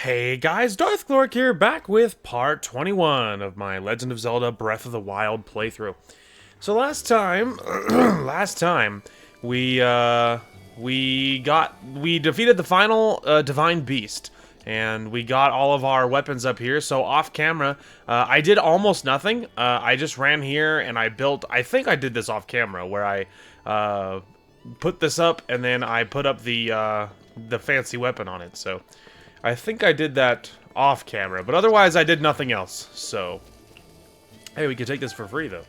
Hey guys, Darth Glork here, back with part 21 of my Legend of Zelda Breath of the Wild playthrough. So last time, we defeated the final divine beast, and we got all of our weapons up here. So off camera, I did almost nothing. I just ran here and I built. I think I did this off camera, where I put this up and then I put up the fancy weapon on it. So I think I did that off camera, but otherwise I did nothing else. So hey, we could take this for free though.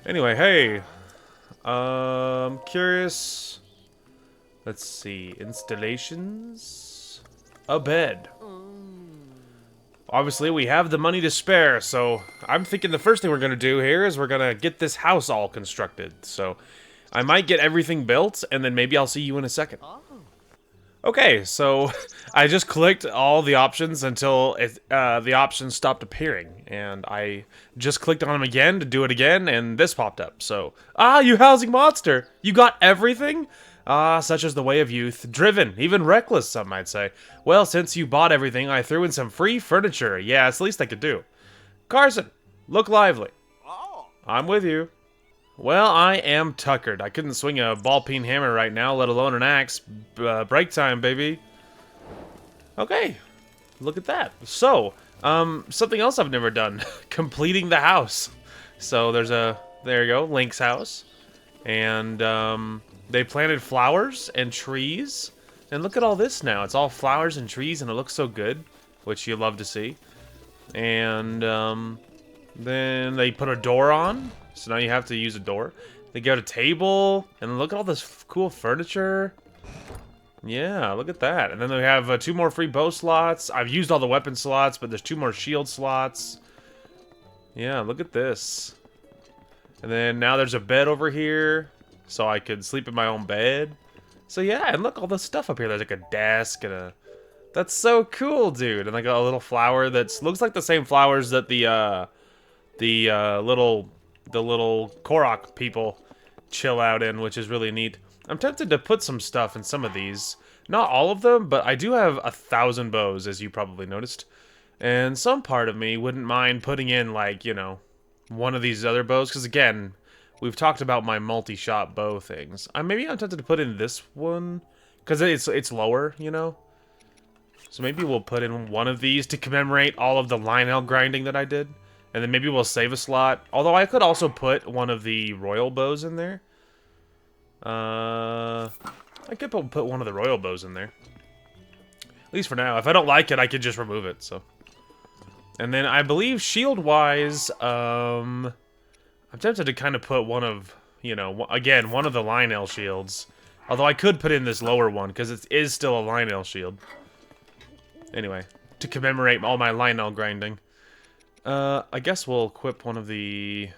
Anyway, hey, curious. Let's see, installations, a bed. Obviously, we have the money to spare, so I'm thinking the first thing we're gonna do here is we're gonna get this house all constructed. So I might get everything built, and then maybe I'll see you in a second. Okay, so I just clicked all the options until the options stopped appearing, and I just clicked on them again to do it again, and this popped up. So, you housing monster! You got everything? Such as the way of youth. Driven, even reckless, some might say. Well, since you bought everything, I threw in some free furniture. Yeah, it's the least I could do. Carson, look lively. I'm with you. Well, I am tuckered. I couldn't swing a ball-peen hammer right now, let alone an axe. Break time, baby. Okay, look at that. So, something else I've never done. Completing the house. So there you go, Link's house. And, they planted flowers and trees. And look at all this now. It's all flowers and trees, and it looks so good, which you love to see. And, then they put a door on. So now you have to use a door. They got a table, and look at all this cool furniture. Yeah, look at that. And then they have 2 more free bow slots. I've used all the weapon slots, but there's 2 more shield slots. Yeah, look at this. And then now there's a bed over here, so I could sleep in my own bed. So yeah, and look, all this stuff up here. There's like a desk and a... That's so cool, dude. And like a little flower that looks like the same flowers that the little Korok people chill out in, which is really neat. I'm tempted to put some stuff in some of these. Not all of them, but I do have 1,000 bows, as you probably noticed. And some part of me wouldn't mind putting in, like, you know, one of these other bows. Because, again, we've talked about my multi-shot bow things. Maybe I'm tempted to put in this one. Because it's lower, you know? So maybe we'll put in one of these to commemorate all of the Lionel grinding that I did. And then maybe we'll save a slot. Although I could also put one of the royal bows in there. I could put one of the royal bows in there. At least for now. If I don't like it, I could just remove it, so. And then I believe shield-wise, I'm tempted to kind of put one of, you know, again, one of the Lionel shields. Although I could put in this lower one, because it is still a Lionel shield. Anyway, to commemorate all my Lionel grinding. I guess we'll equip one of the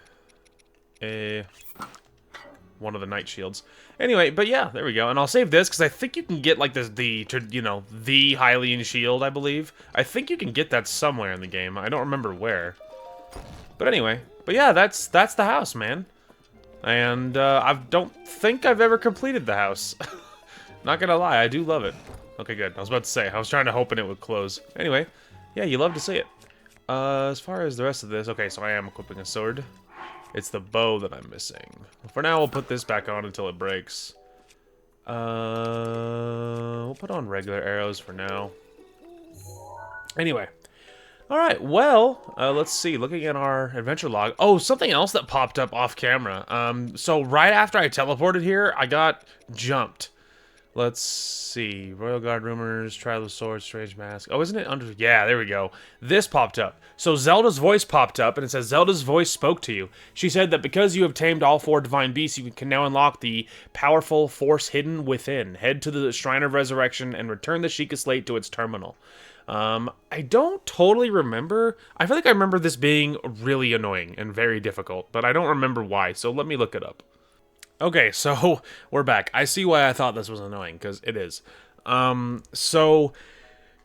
night shields. Anyway, but yeah, there we go. And I'll save this because I think you can get like the Hylian shield, I believe. I think you can get that somewhere in the game. I don't remember where. But anyway, but yeah, that's the house, man. And I don't think I've ever completed the house. Not gonna lie, I do love it. Okay, good. I was about to say, I was trying to hoping it would close. Anyway, yeah, you love to see it. As far as the rest of this, okay, so I am equipping a sword. It's the bow that I'm missing. For now, we'll put this back on until it breaks. We'll put on regular arrows for now. Anyway. Alright, well, let's see. Looking at our adventure log. Oh, something else that popped up off camera. So right after I teleported here, I got jumped. Let's see. Royal Guard rumors, Trial of Swords, Strange Mask. Oh, isn't it under... Yeah, there we go. This popped up. So Zelda's voice popped up, and it says, Zelda's voice spoke to you. She said that because you have tamed all 4 divine beasts, you can now unlock the powerful force hidden within. Head to the Shrine of Resurrection and return the Sheikah Slate to its terminal. I don't totally remember. I feel like I remember this being really annoying and very difficult, but I don't remember why, so let me look it up. Okay, so we're back. I see why I thought this was annoying, because it is. So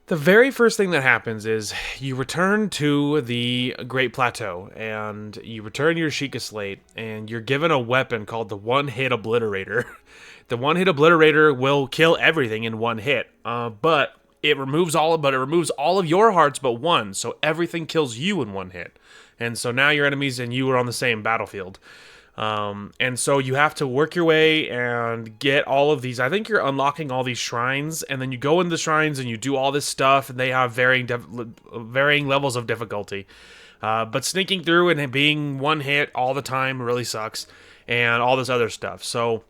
the very first thing that happens is you return to the Great Plateau, and you return your Sheikah Slate, and you're given a weapon called the One-Hit Obliterator. The One-Hit Obliterator will kill everything in one hit, but it removes all of your hearts but one, so everything kills you in one hit. And so now your enemies and you are on the same battlefield. And so you have to work your way and get all of these. I think you're unlocking all these shrines, and then you go into the shrines and you do all this stuff, and they have varying levels of difficulty. But sneaking through and being one hit all the time really sucks, and all this other stuff. So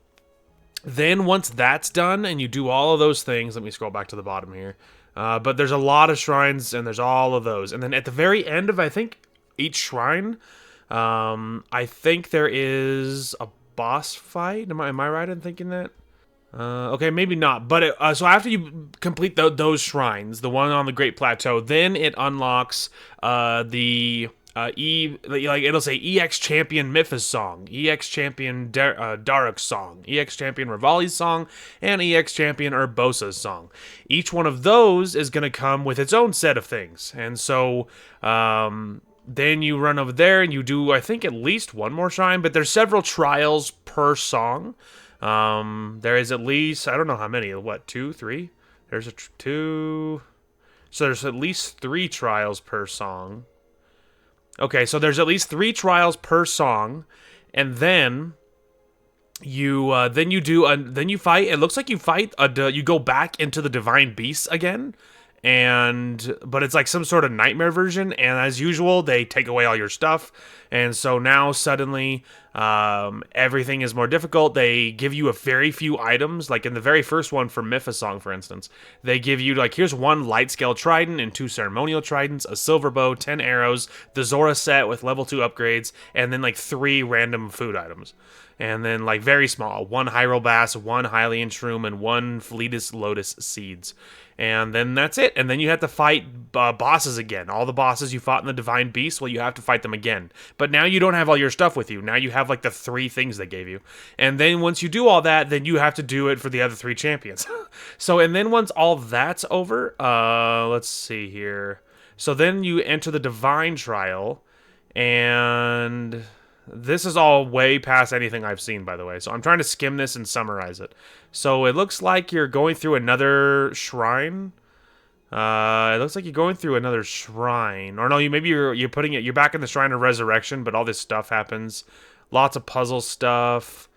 then once that's done and you do all of those things, let me scroll back to the bottom here. But there's a lot of shrines, and there's all of those. And then at the very end of, I think, each shrine, I think there is a boss fight. Am I right in thinking that? Okay, maybe not. But so after you complete those shrines, the one on the Great Plateau, then it unlocks it'll say EX Champion Mythos song, EX Champion Daruk's song, EX Champion Rivali's song, and EX Champion Urbosa's song. Each one of those is going to come with its own set of things. And so then you run over there and you do, I think, at least one more shrine, but there's several trials per song. There is at least, I don't know how many, what, 2, 3? There's two, so there's at least 3 trials per song. Okay, so there's at least 3 trials per song, and then you fight. It looks like you fight. You go back into the Divine Beasts again, but it's like some sort of nightmare version. And as usual, they take away all your stuff, and so now suddenly everything is more difficult. They give you a very few items, like in the very first one for Mythos Song, for instance. They give you, like, here's 1 light scale trident and 2 ceremonial tridents, a silver bow, 10 arrows, the Zora set with level 2 upgrades, and then like 3 random food items. And then, like, very small, 1 Hyrule Bass, 1 Hylian Shroom, and 1 Fleetus Lotus Seeds. And then that's it. And then you have to fight bosses again. All the bosses you fought in the Divine Beast, well, you have to fight them again. But now you don't have all your stuff with you. Now you have, like, the 3 things they gave you. And then once you do all that, then you have to do it for the other 3 champions. So, and then once all that's over, let's see here. So then you enter the Divine Trial, and this is all way past anything I've seen, by the way. So I'm trying to skim this and summarize it. So it looks like you're going through another shrine. It looks like you're going through another shrine. Or no, you're back in the Shrine of Resurrection, but all this stuff happens. Lots of puzzle stuff.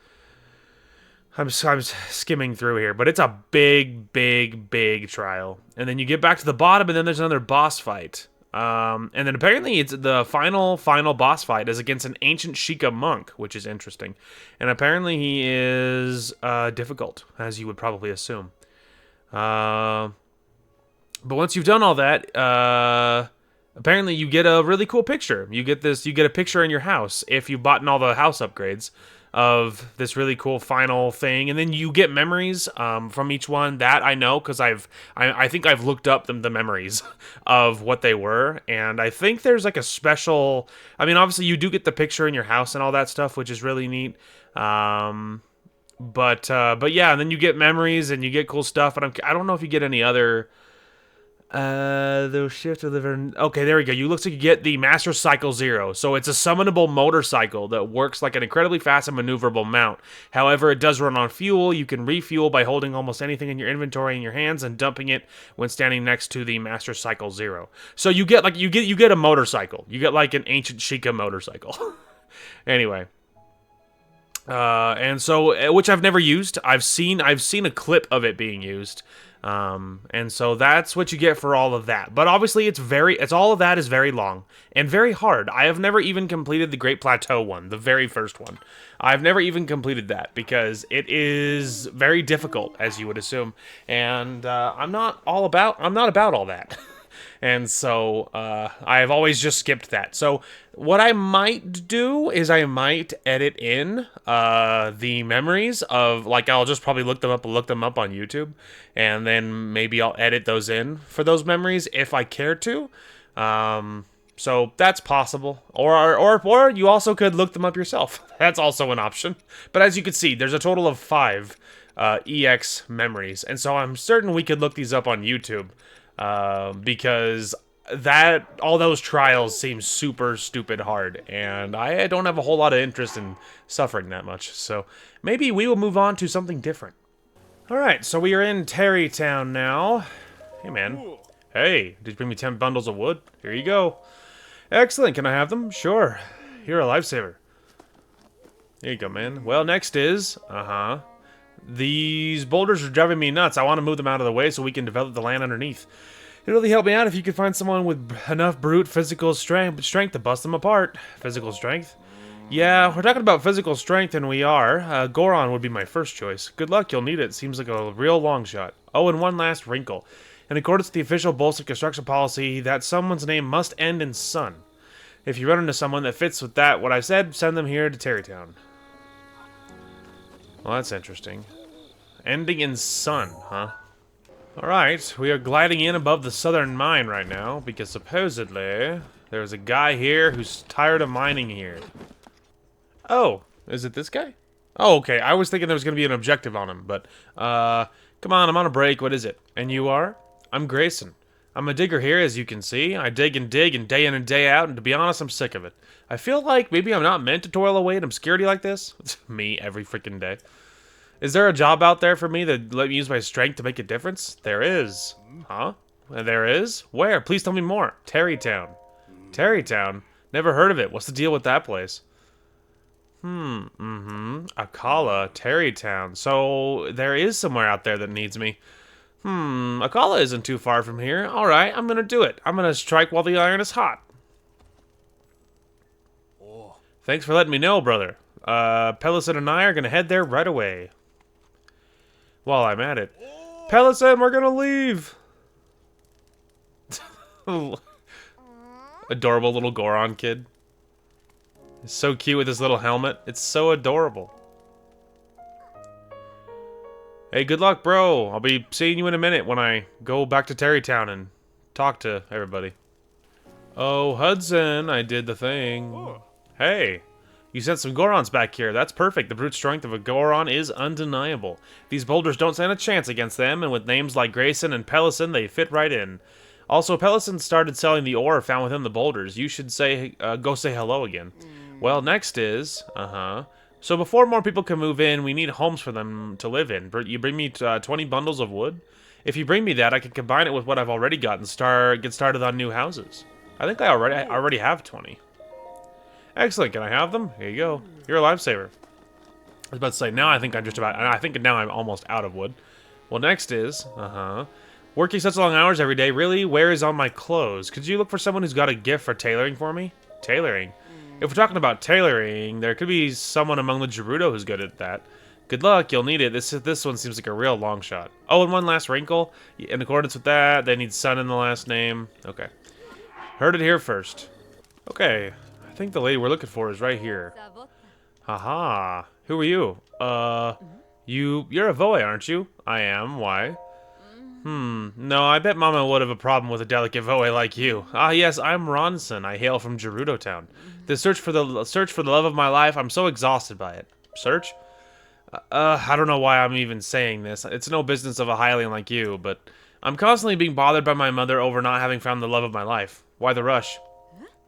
I'm skimming through here, but it's a big, big, big trial. And then you get back to the bottom, and then there's another boss fight. And then apparently it's the final boss fight is against an ancient Sheikah monk, which is interesting. And apparently he is difficult, as you would probably assume. But once you've done all that, apparently you get a really cool picture. You get a picture in your house if you've bought all the house upgrades of this really cool final thing, and then you get memories from each one. That I know, because I think I've looked up the memories of what they were, and I think there's like a special, I mean, obviously you do get the picture in your house and all that stuff, which is really neat. But yeah, and then you get memories and you get cool stuff, but I don't know if you get any other those shift of the... Okay, there we go. You looks like you get the Master Cycle Zero. So it's a summonable motorcycle that works like an incredibly fast and maneuverable mount. However, it does run on fuel. You can refuel by holding almost anything in your inventory in your hands and dumping it when standing next to the Master Cycle Zero. So you get like you get a motorcycle. You get like an ancient Sheikah motorcycle. Anyway. And so, which I've never used. I've seen a clip of it being used. And so that's what you get for all of that. But obviously it's all of that is very long and very hard. I have never even completed the Great Plateau one, the very first one. I've never even completed that because it is very difficult, as you would assume. And, I'm not about all that. And so, I have always just skipped that. So, what I might do is I might edit in the memories of, like, I'll just probably look them up on YouTube, and then maybe I'll edit those in for those memories if I care to. So that's possible. Or you also could look them up yourself. That's also an option. But as you can see, there's a total of 5 EX memories, and so I'm certain we could look these up on YouTube. Because all those trials seem super stupid hard, and I don't have a whole lot of interest in suffering that much, so maybe we will move on to something different. Alright, so we are in Terrytown now, Hey, man. Hey, did you bring me 10 bundles of wood? Here you go. Excellent. Can I have them? Sure. You're a lifesaver. Here you go, man. Well, next is... These boulders are driving me nuts. I want to move them out of the way so we can develop the land underneath. It'd really help me out if you could find someone with enough brute physical strength to bust them apart. Physical strength? Yeah, we're talking about physical strength, and we are. Goron would be my first choice. Good luck, you'll need it. Seems like a real long shot. Oh, and one last wrinkle. In accordance with the official Bolsters construction policy, that someone's name must end in son. If you run into someone that fits with that, what I said, send them here to Terrytown. Well, that's interesting. Ending in sun, huh? Alright, we are gliding in above the southern mine right now, because supposedly there's a guy here who's tired of mining here. Oh, is it this guy? Oh, okay, I was thinking there was going to be an objective on him, but, come on, I'm on a break, what is it? And you are? I'm Grayson. I'm a digger here, as you can see. I dig and day in and day out, and to be honest, I'm sick of it. I feel like maybe I'm not meant to toil away in obscurity like this. It's me every freaking day. Is there a job out there for me that let me use my strength to make a difference? There is. Huh? There is? Where? Please tell me more. Terrytown. Terrytown? Never heard of it. What's the deal with that place? Akala, Terrytown. So, there is somewhere out there that needs me. Akala isn't too far from here. Alright, I'm gonna do it. I'm gonna strike while the iron is hot. Thanks for letting me know, brother. Pellison and I are gonna head there right away. While I'm at it. Pellison, we're gonna leave! Adorable little Goron kid. He's so cute with his little helmet. It's so adorable. Hey, good luck, bro. I'll be seeing you in a minute when I go back to Terrytown and talk to everybody. Oh, Hudson, I did the thing. Hey, you sent some Gorons back here. That's perfect. The brute strength of a Goron is undeniable. These boulders don't stand a chance against them, and with names like Grayson and Pellison, they fit right in. Also, Pellison started selling the ore found within the boulders. You should go say hello again. Well, next is... So before more people can move in, we need homes for them to live in. You bring me 20 bundles of wood? If you bring me that, I can combine it with what I've already got and get started on new houses. I think I already have 20. Excellent. Can I have them? Here you go. You're a lifesaver. I was about to say, now I think I'm almost out of wood. Well, next is, working such long hours every day, really? Where is on my clothes? Could you look for someone who's got a gift for tailoring for me? Tailoring? If we're talking about tailoring, there could be someone among the Gerudo who's good at that. Good luck, you'll need it. This one seems like a real long shot. Oh, and one last wrinkle. In accordance with that, they need son in the last name. Okay. Heard it here first. Okay. I think the lady we're looking for is right here. Haha. Who are you? You're a Voe, aren't you? I am. Why? No, I bet Mama would have a problem with a delicate Voe like you. Ah, yes, I'm Ronson. I hail from Gerudo Town. The search for the love of my life, I'm so exhausted by it. Search? I don't know why I'm even saying this. It's no business of a Hylian like you, but I'm constantly being bothered by my mother over not having found the love of my life. Why the rush?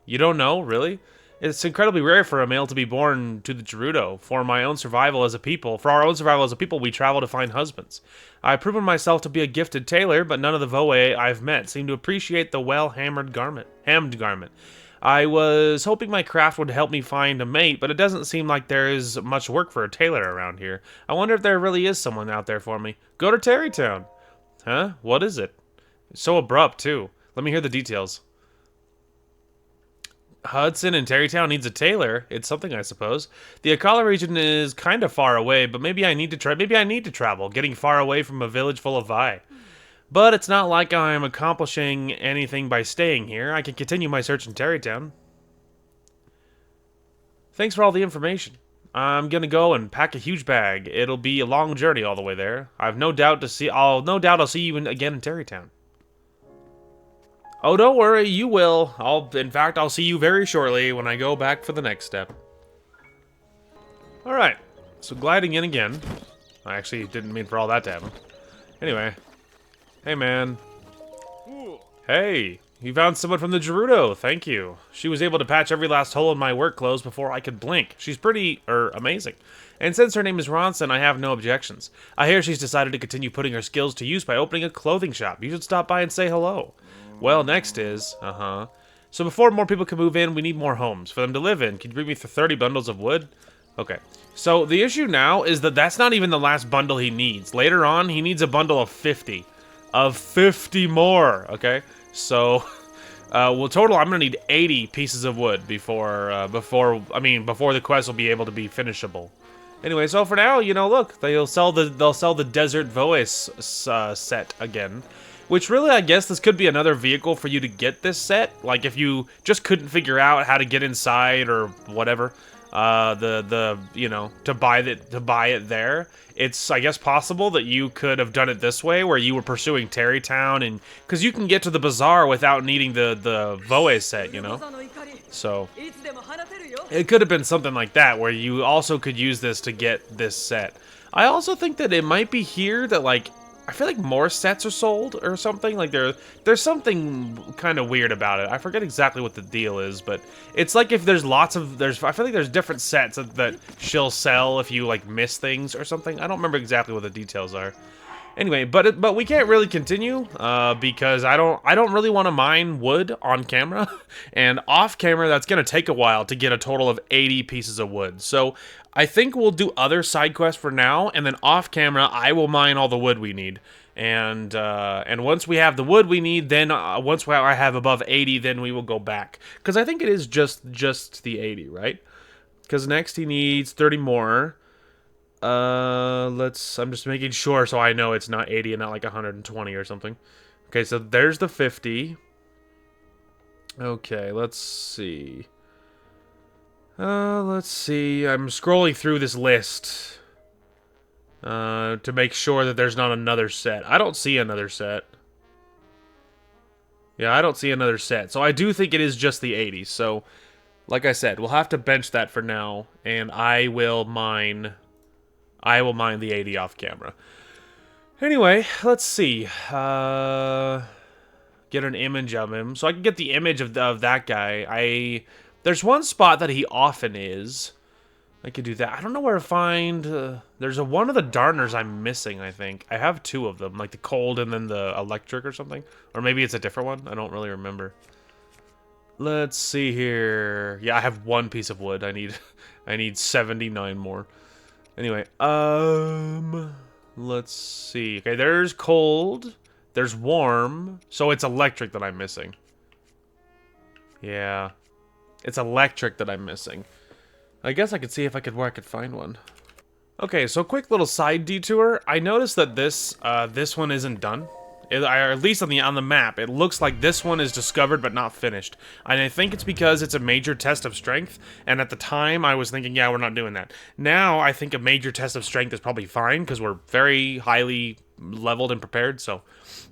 You don't know, really? It's incredibly rare for a male to be born to the Gerudo. For our own survival as a people, we travel to find husbands. I've proven myself to be a gifted tailor, but none of the Voe I've met seem to appreciate the well-hammed garment. I was hoping my craft would help me find a mate, but it doesn't seem like there is much work for a tailor around here. I wonder if there really is someone out there for me. Go to Terrytown. Huh? What is it? It's so abrupt, too. Let me hear the details. Hudson in Terrytown needs a tailor. It's something, I suppose. The Akala region is kind of far away, but maybe I need to travel, getting far away from a village full of Vi. But it's not like I'm accomplishing anything by staying here. I can continue my search in Terrytown. Thanks for all the information. I'm gonna go and pack a huge bag. It'll be a long journey all the way there. I've no doubt I'll see you again in Terrytown. Oh, don't worry, you will. In fact, I'll see you very shortly when I go back for the next step. Alright, so gliding in again. I actually didn't mean for all that to happen. Anyway. Hey, man. Hey, You found someone from the Gerudo. Thank you. She was able to patch every last hole in my work clothes before I could blink. She's pretty, amazing. And since her name is Ronson, I have no objections. I hear she's decided to continue putting her skills to use by opening a clothing shop. You should stop by and say hello. Well, next is, So before more people can move in, we need more homes for them to live in. Can you bring me 30 bundles of wood? Okay. So the issue now is that that's not even the last bundle he needs. Later on, he needs a bundle of 50. Of 50 more, okay? So, well, total, I'm gonna need 80 pieces of wood before the quest will be able to be finishable. Anyway, so for now, you know, look, they'll sell the Desert Voice set again, which really, I guess, this could be another vehicle for you to get this set. Like, if you just couldn't figure out how to get inside or whatever, to buy it there. It's, I guess, possible that you could have done it this way, where you were pursuing Terrytown, and because you can get to the bazaar without needing the Voe set, you know. So it could have been something like that, where you also could use this to get this set. I also think that it might be here that, like, I feel like more sets are sold or something. Like there's something kind of weird about it. I forget exactly what the deal is, but it's like if there's I feel like there's different sets that she'll sell if you like miss things or something. I don't remember exactly what the details are. Anyway, but we can't really continue because I don't really want to mine wood on camera, and off camera that's gonna take a while to get a total of 80 pieces of wood. So I think we'll do other side quests for now, and then off camera I will mine all the wood we need. And once we have the wood we need, then once I have above 80, then we will go back, because I think it is just the 80, right? Because next he needs 30 more. I'm just making sure so I know it's not 80 and not like 120 or something. Okay, so there's the 50. Okay, let's see. Let's see. I'm scrolling through this list to make sure that there's not another set. I don't see another set. Yeah, I don't see another set. So I do think it is just the 80. So, like I said, we'll have to bench that for now, and I will mine the 80 off camera. Anyway, let's see. Get an image of him. So I can get the image of that guy. There's one spot that he often is. I could do that. I don't know where to find... there's one of the Darners I'm missing, I think. I have two of them, like the cold and then the electric or something. Or maybe it's a different one. I don't really remember. Let's see here. Yeah, I have one piece of wood. I need 79 more. Anyway, let's see. Okay, there's cold. There's warm. So it's electric that I'm missing. Yeah. It's electric that I'm missing. I guess I could see where I could find one. Okay, so quick little side detour. I noticed that this one isn't done. Or at least on the map, it looks like this one is discovered but not finished. And I think it's because it's a major test of strength, and at the time I was thinking, yeah, we're not doing that. Now I think a major test of strength is probably fine, because we're very highly leveled and prepared, so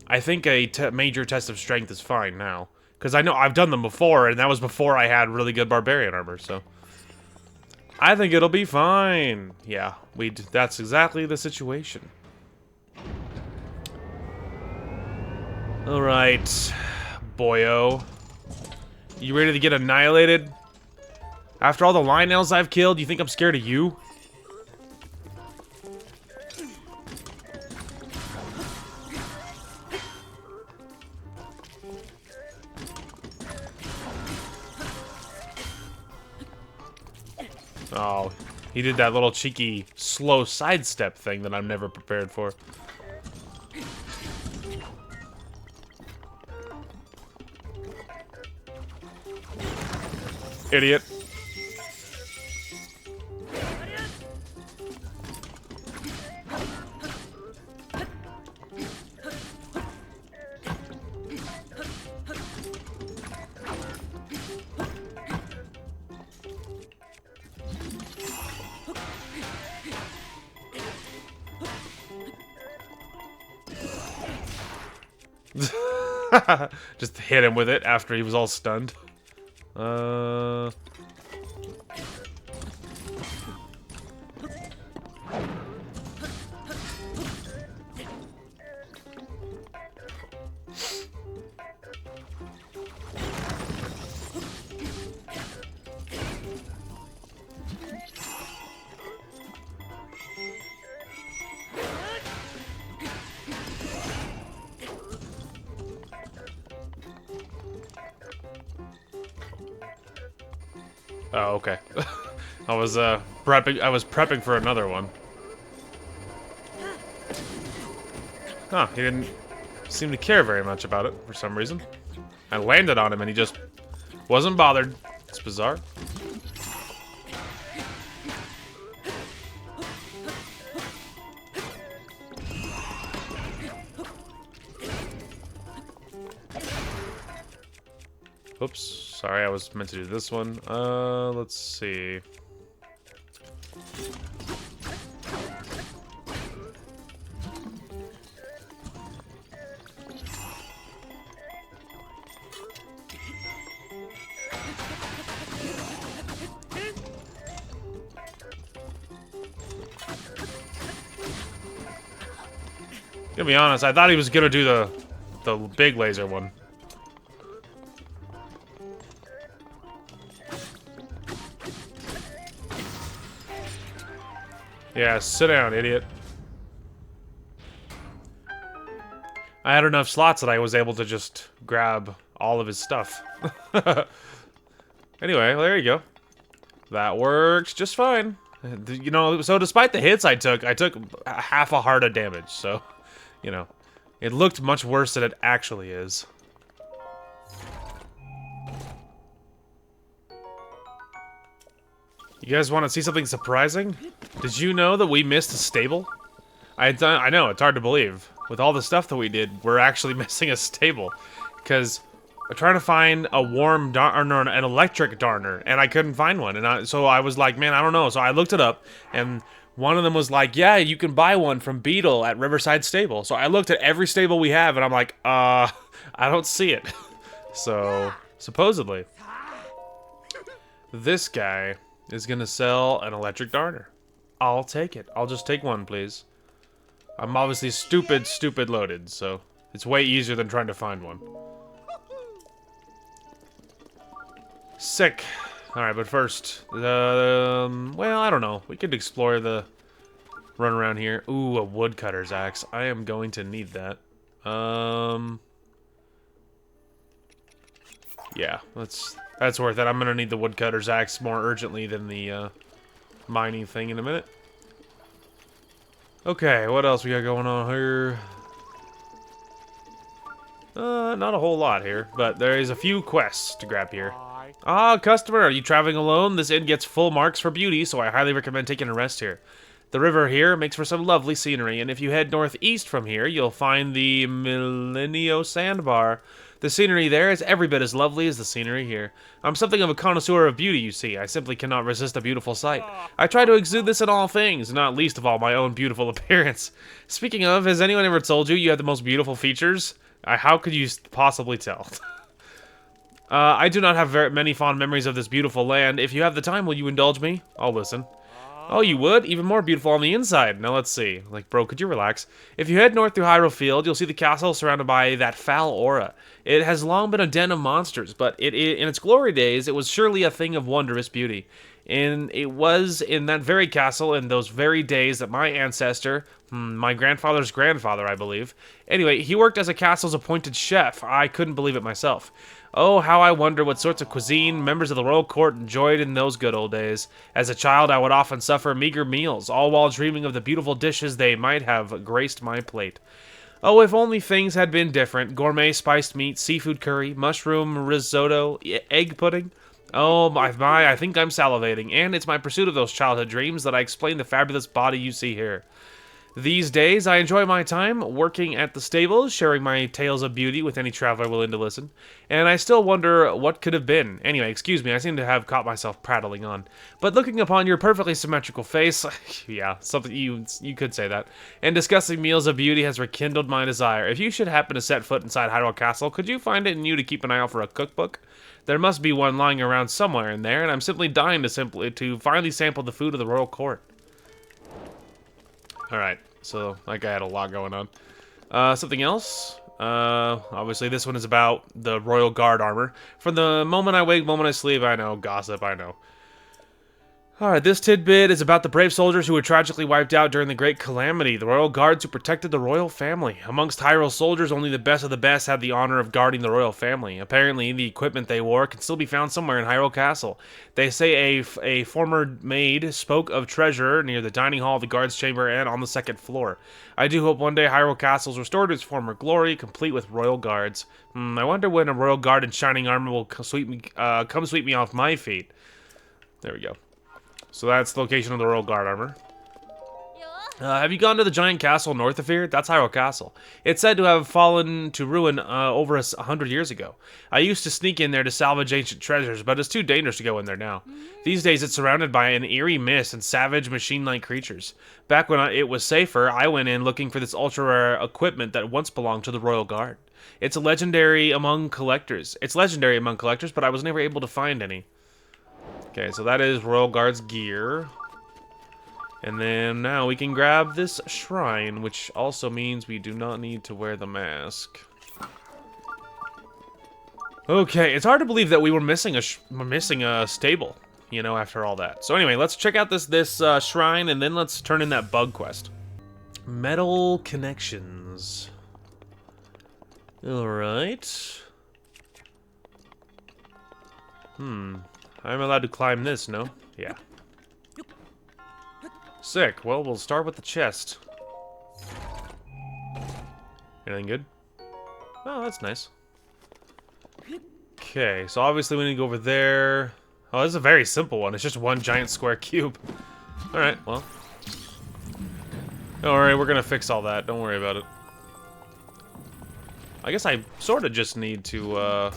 I think a major test of strength is fine now. Because I know I've done them before, and that was before I had really good barbarian armor, so I think it'll be fine. Yeah, that's exactly the situation. Alright, boyo. You ready to get annihilated? After all the Lionels I've killed, you think I'm scared of you? Oh, he did that little cheeky, slow sidestep thing that I'm never prepared for. Idiot. Just hit him with it after he was all stunned. Oh, okay. I was prepping for another one. Huh, he didn't seem to care very much about it for some reason. I landed on him and he just wasn't bothered. It's bizarre. Oops, sorry, I was meant to do this one. Let's see. To be honest, I thought he was gonna do the big laser one. Yeah, sit down, idiot. I had enough slots that I was able to just grab all of his stuff. Anyway, well, there you go. That works just fine. You know, so despite the hits I took half a heart of damage, so, you know, it looked much worse than it actually is. You guys want to see something surprising? Did you know that we missed a stable? I know, it's hard to believe. With all the stuff that we did, we're actually missing a stable. Because I'm trying to find a warm darner, an electric darner, and I couldn't find one. And so I was like, man, I don't know. So I looked it up, and one of them was like, yeah, you can buy one from Beetle at Riverside Stable. So I looked at every stable we have, and I'm like, I don't see it. So, supposedly, this guy is gonna sell an electric darner. I'll take it. I'll just take one, please. I'm obviously stupid loaded, so it's way easier than trying to find one. Sick. Alright, but first, well, I don't know. We could explore the run around here. Ooh, a woodcutter's axe. I am going to need that. Yeah, that's worth it. I'm gonna need the woodcutter's axe more urgently than the mining thing in a minute. Okay, what else we got going on here? Not a whole lot here, but there is a few quests to grab here. Ah, customer, are you traveling alone? This inn gets full marks for beauty, so I highly recommend taking a rest here. The river here makes for some lovely scenery, and if you head northeast from here, you'll find the Millenio Sandbar. The scenery there is every bit as lovely as the scenery here. I'm something of a connoisseur of beauty, you see. I simply cannot resist a beautiful sight. I try to exude this in all things, not least of all my own beautiful appearance. Speaking of, has anyone ever told you you have the most beautiful features? How could you possibly tell? I do not have very many fond memories of this beautiful land. If you have the time, will you indulge me? I'll listen. Oh, you would? Even more beautiful on the inside. Now let's see. Like, bro, could you relax? If you head north through Hyrule Field, you'll see the castle surrounded by that foul aura. It has long been a den of monsters, but in its glory days, it was surely a thing of wondrous beauty. And it was in that very castle in those very days that my ancestor, my grandfather's grandfather, I believe. Anyway, he worked as a castle's appointed chef. I couldn't believe it myself. Oh, how I wonder what sorts of cuisine members of the royal court enjoyed in those good old days. As a child, I would often suffer meager meals, all while dreaming of the beautiful dishes they might have graced my plate. Oh, if only things had been different. Gourmet spiced meat, seafood curry, mushroom risotto, egg pudding. Oh, my, I think I'm salivating, and it's my pursuit of those childhood dreams that I explain the fabulous body you see here. These days, I enjoy my time working at the stables, sharing my tales of beauty with any traveler willing to listen. And I still wonder what could have been. Anyway, excuse me, I seem to have caught myself prattling on. But looking upon your perfectly symmetrical face, yeah, something you could say that, and discussing meals of beauty has rekindled my desire. If you should happen to set foot inside Hyrule Castle, could you find it in you to keep an eye out for a cookbook? There must be one lying around somewhere in there, and I'm simply dying to finally sample the food of the royal court. Alright, so that guy had a lot going on. Something else? Obviously this one is about the Royal Guard armor. From the moment I wake, moment I sleep, I know. Gossip, I know. Alright, this tidbit is about the brave soldiers who were tragically wiped out during the Great Calamity, the royal guards who protected the royal family. Amongst Hyrule soldiers, only the best of the best had the honor of guarding the royal family. Apparently, the equipment they wore can still be found somewhere in Hyrule Castle. They say a former maid spoke of treasure near the dining hall of the guards' chamber and on the second floor. I do hope one day Hyrule Castle is restored to its former glory, complete with royal guards. I wonder when a royal guard in shining armor will come sweep me off my feet. There we go. So that's the location of the Royal Guard armor. Have you gone to the giant castle north of here? That's Hyrule Castle. It's said to have fallen to ruin over 100 years ago. I used to sneak in there to salvage ancient treasures, but it's too dangerous to go in there now. These days it's surrounded by an eerie mist and savage machine-like creatures. Back when it was safer, I went in looking for this ultra-rare equipment that once belonged to the Royal Guard. It's legendary among collectors, but I was never able to find any. Okay, so that is Royal Guard's gear. And then now we can grab this shrine, which also means we do not need to wear the mask. Okay, it's hard to believe that we were missing a stable, you know, after all that. So anyway, let's check out this shrine, and then let's turn in that bug quest. Metal connections. Alright. I'm allowed to climb this, no? Yeah. Sick. Well, we'll start with the chest. Anything good? Oh, that's nice. Okay, so obviously we need to go over there. Oh, this is a very simple one. It's just one giant square cube. Alright, well. Don't worry, we're gonna fix all that. Don't worry about it. I guess I sort of just need to,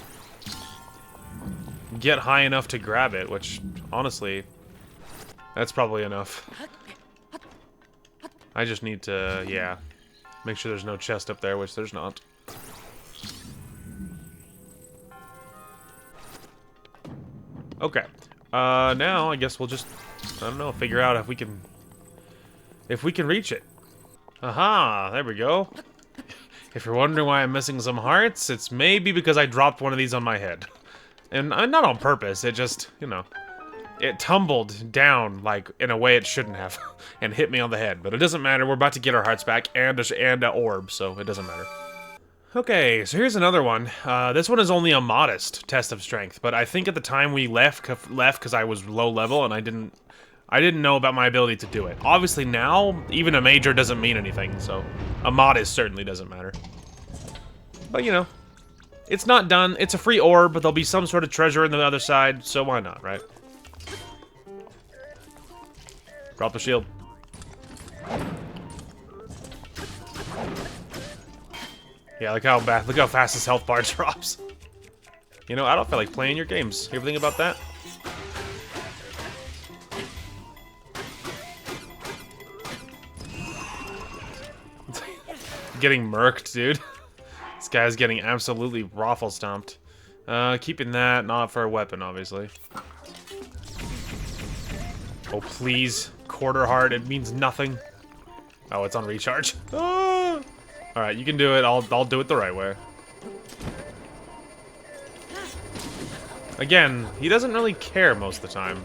get high enough to grab it, which, honestly, that's probably enough. I just need to, yeah, make sure there's no chest up there, which there's not. Okay. Now I guess we'll just, I don't know, figure out if we can reach it. Aha, there we go. If you're wondering why I'm missing some hearts, it's maybe because I dropped one of these on my head. And not on purpose, it just, you know, it tumbled down, like, in a way it shouldn't have, and hit me on the head. But it doesn't matter, we're about to get our hearts back, and an orb, so it doesn't matter. Okay, so here's another one. This one is only a modest test of strength, but I think at the time we left because I was low level, and I didn't know about my ability to do it. Obviously now, even a major doesn't mean anything, so a modest certainly doesn't matter. But, you know. It's not done. It's a free orb, but there'll be some sort of treasure in the other side, so why not, right? Drop the shield. Yeah, look how fast this health bar drops. You know, I don't feel like playing your games. You ever think about that? Getting murked, dude. This guy's getting absolutely raffle stomped. Keeping that, not for a weapon, obviously. Oh, please. Quarter heart, it means nothing. Oh, it's on recharge. Ah! Alright, you can do it. I'll do it the right way. Again, he doesn't really care most of the time.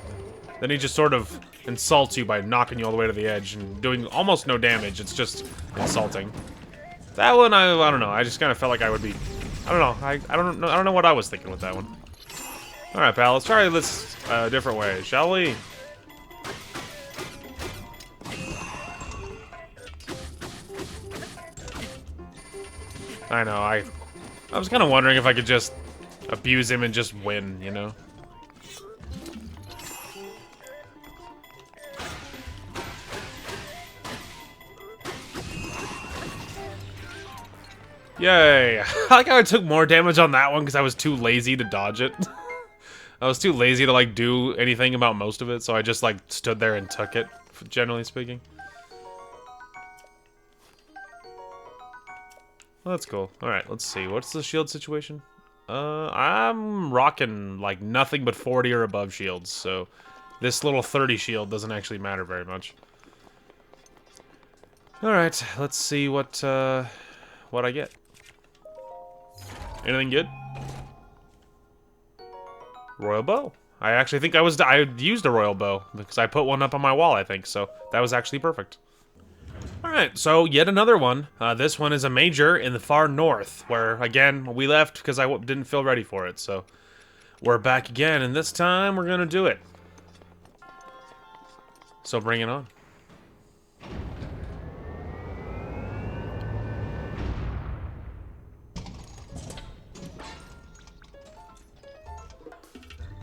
Then he just sort of insults you by knocking you all the way to the edge and doing almost no damage. It's just insulting. That one, I don't know. I just kind of felt like I would be... I don't know. I don't know what I was thinking with that one. Alright, pal. Let's try this a different way, shall we? I know. I was kind of wondering if I could just abuse him and just win, you know? Yay! I like how I took more damage on that one because I was too lazy to dodge it. I was too lazy to, like, do anything about most of it, so I just, like, stood there and took it, generally speaking. Well, that's cool. Alright, let's see. What's the shield situation? I'm rocking, like, nothing but 40 or above shields, so this little 30 shield doesn't actually matter very much. Alright, let's see what I get. Anything good? Royal bow. I actually think I used a royal bow because I put one up on my wall, I think, so that was actually perfect. Alright, so yet another one. This one is a major in the far north, where, again, we left because I didn't feel ready for it, so we're back again, and this time we're gonna do it. So bring it on.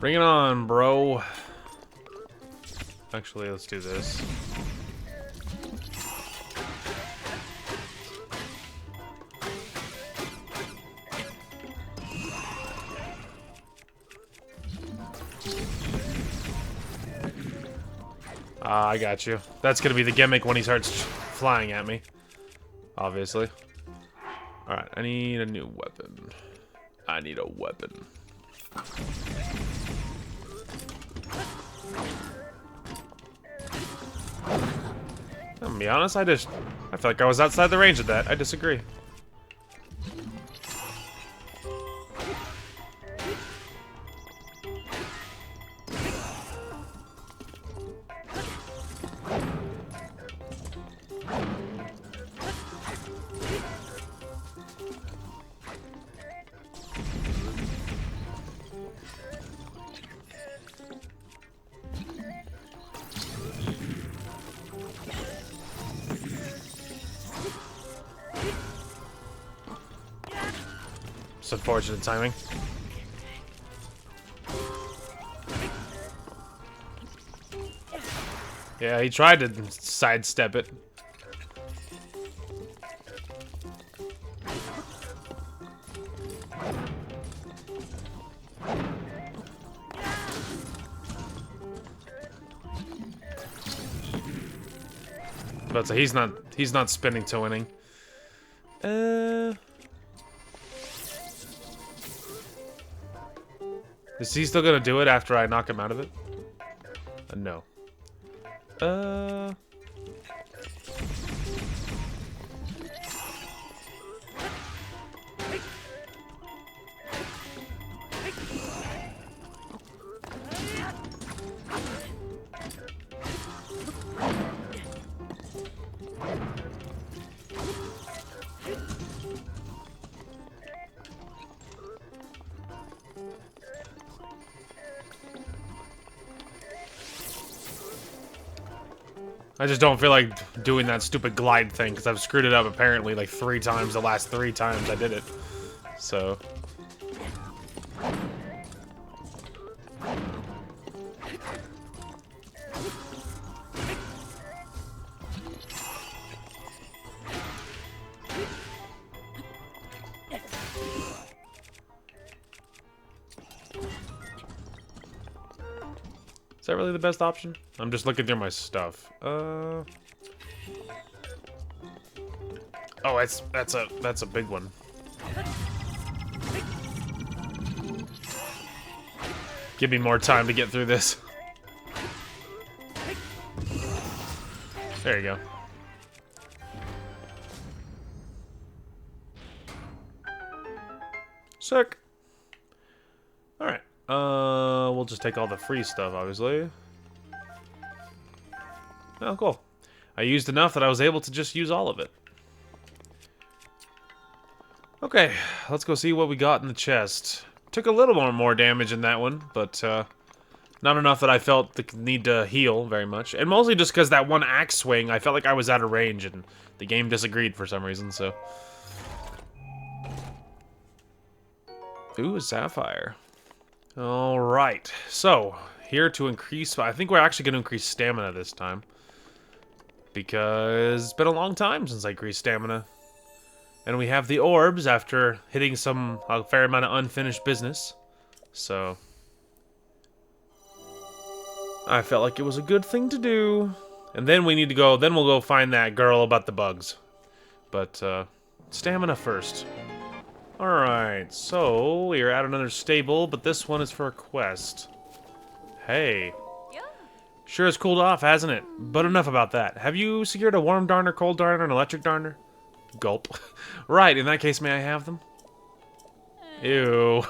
Bring it on, bro. Actually, let's do this. I got you. That's gonna be the gimmick when he starts flying at me. Obviously. Alright, I need a new weapon. I need a weapon. I'm gonna be honest, I feel like I was outside the range of that. I disagree. It's unfortunate timing. Yeah, he tried to sidestep it. But so he's not spinning to winning. Is he still gonna do it after I knock him out of it? No. I just don't feel like doing that stupid glide thing because I've screwed it up apparently like 3 times the last 3 times I did it. So. Is that really the best option? I'm just looking through my stuff. Oh, that's a big one. Give me more time to get through this. There you go. Sick. Alright. We'll just take all the free stuff, obviously. Oh, cool. I used enough that I was able to just use all of it. Okay, let's go see what we got in the chest. Took a little more damage in that one, but not enough that I felt the need to heal very much. And mostly just because that one axe swing, I felt like I was out of range, and the game disagreed for some reason, so... Ooh, a sapphire. Alright, so, here to increase... I think we're actually going to increase stamina this time. Because it's been a long time since I increased stamina. And we have the orbs after hitting a fair amount of unfinished business. So... I felt like it was a good thing to do. And then we need to go... Then we'll go find that girl about the bugs. But, stamina first. Alright, so we are at another stable, but this one is for a quest. Hey. Sure has cooled off, hasn't it? But enough about that. Have you secured a warm darner, cold darner, and electric darner? Gulp. Right, in that case, may I have them? Ew.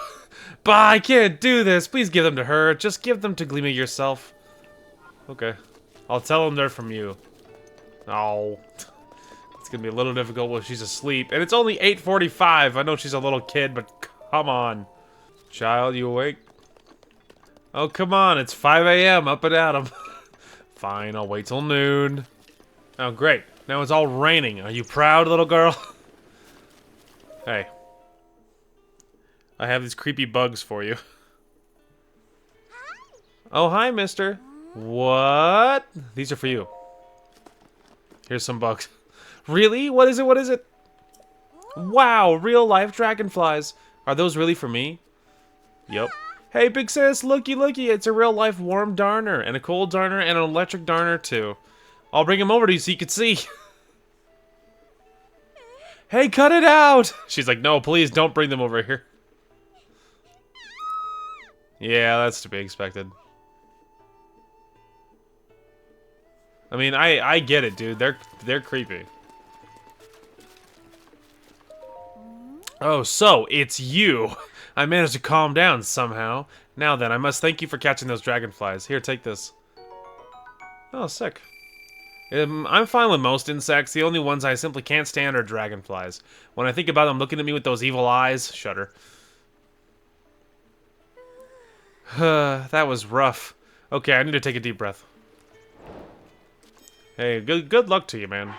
Bah, I can't do this. Please give them to her. Just give them to Gleamy yourself. Okay. I'll tell them they're from you. Oh. It's gonna be a little difficult while she's asleep. And it's only 8:45. I know she's a little kid, but come on. Child, you awake? Oh, come on. It's 5 a.m. Up and at 'em. Fine, I'll wait till noon. Oh, great. Now it's all raining. Are you proud, little girl? Hey. I have these creepy bugs for you. Oh, hi, mister. What? These are for you. Here's some bugs. Really? What is it? What is it? Wow, real life dragonflies. Are those really for me? Yep. Hey, big sis, looky, looky. It's a real life warm darner, and a cold darner, and an electric darner, too. I'll bring him over to you so you can see. Hey, cut it out! She's like, no, please don't bring them over here. Yeah, that's to be expected. I mean, I get it, dude. They're creepy. Oh, so it's you. I managed to calm down somehow. Now then, I must thank you for catching those dragonflies. Here, take this. Oh, sick. I'm fine with most insects. The only ones I simply can't stand are dragonflies. When I think about them looking at me with those evil eyes, shudder. That was rough. Okay, I need to take a deep breath. Hey, good luck to you, man.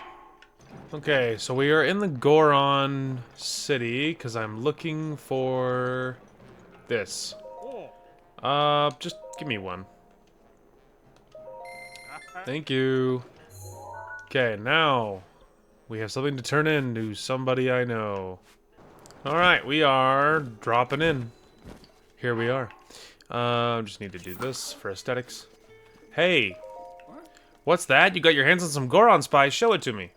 Okay, so we are in the Goron city, because I'm looking for this. Just give me one. Thank you. Okay, now we have something to turn in to somebody I know. Alright, we are dropping in. Here we are. Just need to do this for aesthetics. Hey! What's that? You got your hands on some Goron spice? Show it to me.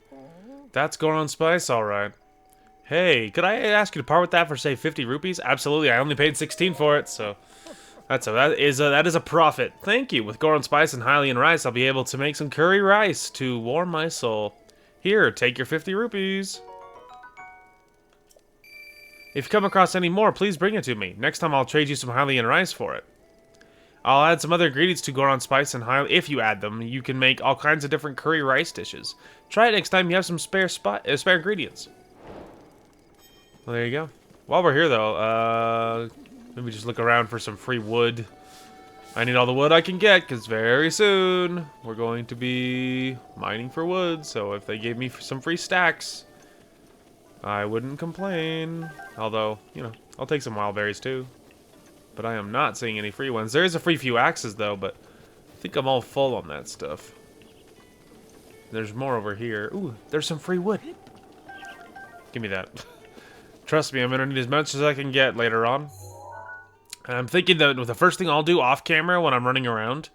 That's Goron spice, alright. Hey, could I ask you to part with that for, say, 50 rupees? Absolutely, I only paid 16 for it, so... that is a profit. Thank you. With Goron spice and Hylian rice, I'll be able to make some curry rice to warm my soul. Here, take your 50 rupees. If you come across any more, please bring it to me. Next time I'll trade you some Hylian rice for it. I'll add some other ingredients to Goron spice and if you add them, you can make all kinds of different curry rice dishes. Try it next time you have some spare ingredients. Well, there you go. While we're here, though, maybe just look around for some free wood. I need all the wood I can get, because very soon we're going to be mining for wood. So if they gave me some free stacks, I wouldn't complain. Although, you know, I'll take some wild berries too. But I am not seeing any free ones. There is a free few axes, though, but I think I'm all full on that stuff. There's more over here. Ooh, there's some free wood. Give me that. Trust me, I'm gonna need as much as I can get later on. I'm thinking that the first thing I'll do off camera when I'm running around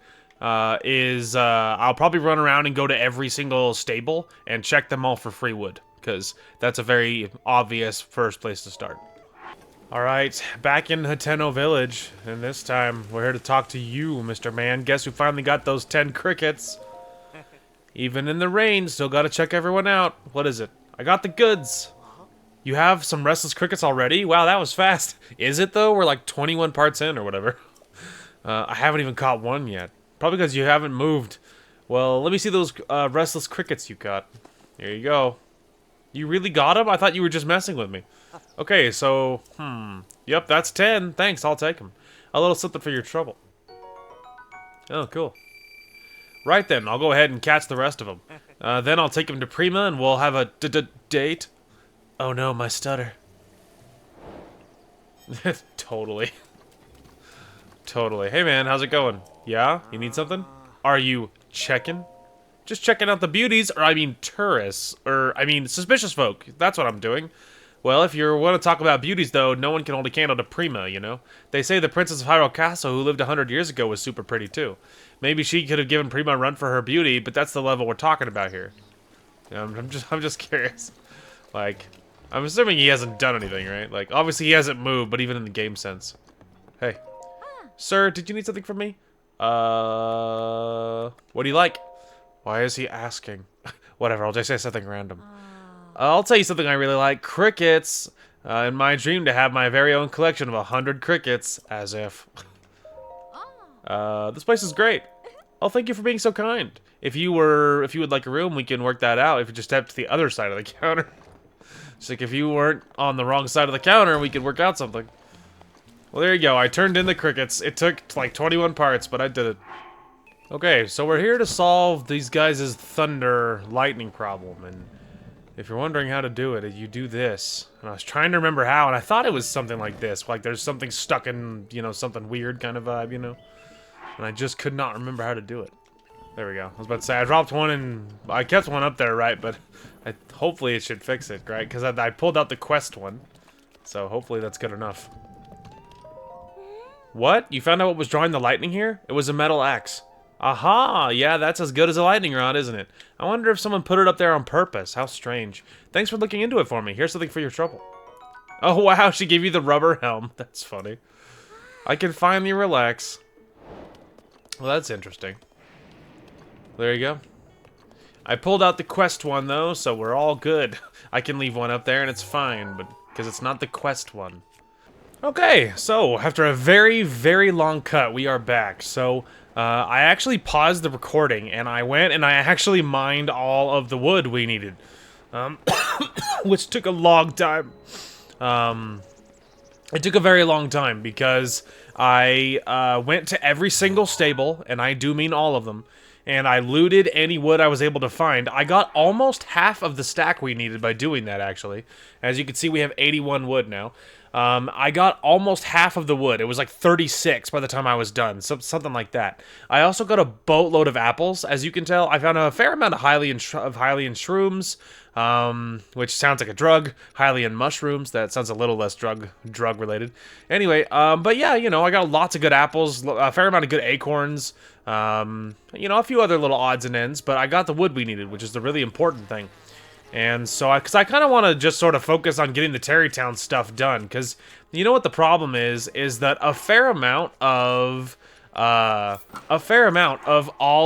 is I'll probably run around and go to every single stable and check them all for free wood, because that's a very obvious first place to start. Alright, back in Hateno Village, and this time we're here to talk to you, Mr. Man. Guess who finally got those 10 crickets? Even in the rain, still gotta check everyone out. What is it? I got the goods! You have some restless crickets already? Wow, that was fast. Is it, though? We're like 21 parts in or whatever. I haven't even caught one yet. Probably because you haven't moved. Well, let me see those restless crickets you got. Here you go. You really got them? I thought you were just messing with me. Okay, so, Yep, that's 10. Thanks, I'll take them. A little something for your trouble. Oh, cool. Right then, I'll go ahead and catch the rest of them. Then I'll take them to Prima and we'll have a date. Oh no, my stutter. Totally. Totally. Hey man, how's it going? Yeah? You need something? Are you checking? Just checking out the beauties, or I mean tourists, or I mean suspicious folk. That's what I'm doing. Well, if you want to talk about beauties though, no one can hold a candle to Prima, you know? They say the Princess of Hyrule Castle, who lived 100 years ago, was super pretty too. Maybe she could have given Prima a run for her beauty, but that's the level we're talking about here. I'm just curious. Like, I'm assuming he hasn't done anything, right? Like, obviously he hasn't moved, but even in the game sense. Hey. Sir, did you need something from me? What do you like? Why is he asking? Whatever, I'll just say something random. I'll tell you something I really like. Crickets. In my dream to have my very own collection of 100 crickets. As if. This place is great. Oh, thank you for being so kind. If you would like a room, we can work that out. If you just step to the other side of the counter. It's like if you weren't on the wrong side of the counter, we could work out something. Well, there you go. I turned in the crickets. It took like 21 parts, but I did it. Okay, so we're here to solve these guys' thunder lightning problem, and if you're wondering how to do it, you do this. And I was trying to remember how, and I thought it was something like this, like there's something stuck in, you know, something weird kind of vibe, you know? And I just could not remember how to do it. There we go. I was about to say, I dropped one and I kept one up there, right? But hopefully it should fix it, right? Because I pulled out the quest one. So hopefully that's good enough. What? You found out what was drawing the lightning here? It was a metal axe. Aha! Yeah, that's as good as a lightning rod, isn't it? I wonder if someone put it up there on purpose. How strange. Thanks for looking into it for me. Here's something for your trouble. Oh, wow, she gave you the rubber helm. That's funny. I can finally relax. Well, that's interesting. There you go. I pulled out the quest one, though, so we're all good. I can leave one up there, and it's fine, but because it's not the quest one. Okay, so after a very, very long cut, we are back. So, I actually paused the recording, and I went and I actually mined all of the wood we needed. Which took a long time. It took a very long time, because I went to every single stable, and I do mean all of them, and I looted any wood I was able to find. I got almost half of the stack we needed by doing that, actually. As you can see, we have 81 wood now. I got almost half of the wood. It was like 36 by the time I was done, something like that. I also got a boatload of apples. As you can tell, I found a fair amount of Hylian shrooms, which sounds like a drug. Hylian mushrooms, that sounds a little less drug related. Anyway, but yeah, you know, I got lots of good apples, a fair amount of good acorns, you know, a few other little odds and ends, but I got the wood we needed, which is the really important thing. And so, because I kind of want to just sort of focus on getting the Terrytown stuff done, because you know what the problem is that a fair amount of all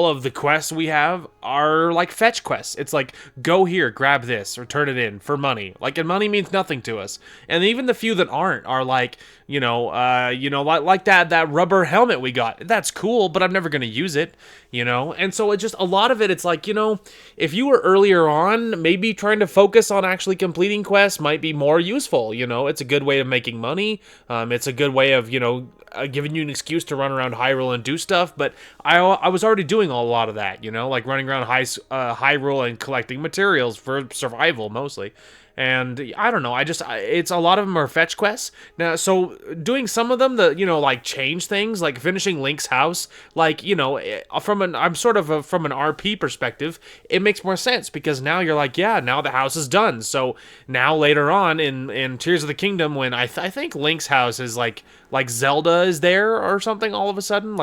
of the quests we have are like fetch quests. It's like, go here, grab this, or turn it in for money. Like, and money means nothing to us. And even the few that aren't are like, like that rubber helmet we got. That's cool, but I'm never gonna use it, you know? And so it just, a lot of it, it's like, you know, if you were earlier on, maybe trying to focus on actually completing quests might be more useful, you know? It's a good way of making money. It's a good way of, you know, giving you an excuse to run around Hyrule and do stuff, but I was already doing a lot of that, you know, like running around Hyrule and collecting materials for survival mostly. And I don't know, it's a lot of them are fetch quests. Now, so doing some of them that, you know, like change things, like finishing Link's house, like, you know, from an RP perspective, it makes more sense because now you're like, yeah, now the house is done. So now later on in Tears of the Kingdom, when I think Link's house is like Zelda is there or something all of a sudden,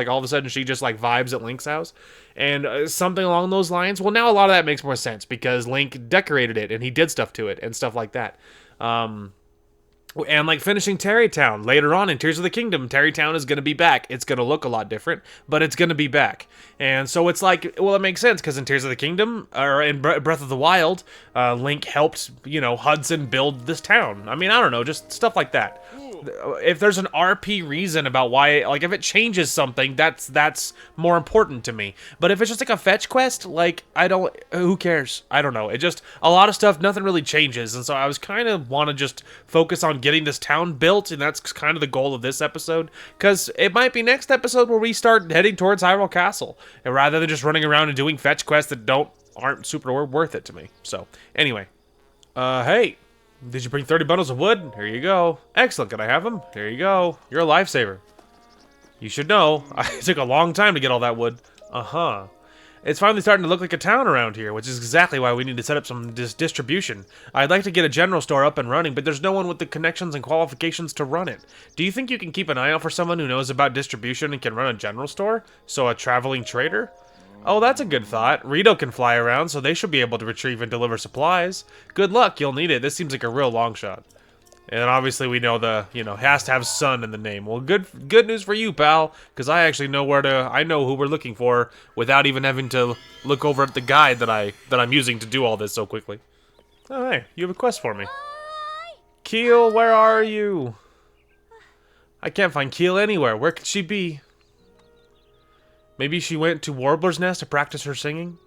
she just like vibes at Link's house. And something along those lines. Well, now a lot of that makes more sense because Link decorated it and he did stuff to it and stuff like that. And like finishing Terrytown later on in Tears of the Kingdom, Terrytown is going to be back. It's going to look a lot different, but it's going to be back. And so it's like, well, it makes sense because in Tears of the Kingdom or in Breath of the Wild, Link helped, you know, Hudson build this town. I mean, I don't know, just stuff like that. If there's an RP reason about why, like, if it changes something, that's more important to me. But if it's just like a fetch quest, like, who cares? I don't know. It just, a lot of stuff, nothing really changes. And so I was kind of want to just focus on getting this town built, and that's kind of the goal of this episode. Because it might be next episode where we start heading towards Hyrule Castle, and rather than just running around and doing fetch quests that aren't super worth it to me. So, anyway. Hey. Did you bring 30 bundles of wood? Here you go. Excellent. Can I have them? Here you go. You're a lifesaver. You should know. It took a long time to get all that wood. Uh-huh. It's finally starting to look like a town around here, which is exactly why we need to set up some distribution. I'd like to get a general store up and running, but there's no one with the connections and qualifications to run it. Do you think you can keep an eye out for someone who knows about distribution and can run a general store? So a traveling trader? Oh, that's a good thought. Rito can fly around, so they should be able to retrieve and deliver supplies. Good luck, you'll need it. This seems like a real long shot. And obviously we know has to have sun in the name. Well, good news for you, pal, because I actually know I know who we're looking for without even having to look over at the guide that I'm using to do all this so quickly. Oh, hey, you have a quest for me. Keel, where are you? I can't find Keel anywhere. Where could she be? Maybe she went to Warbler's Nest to practice her singing?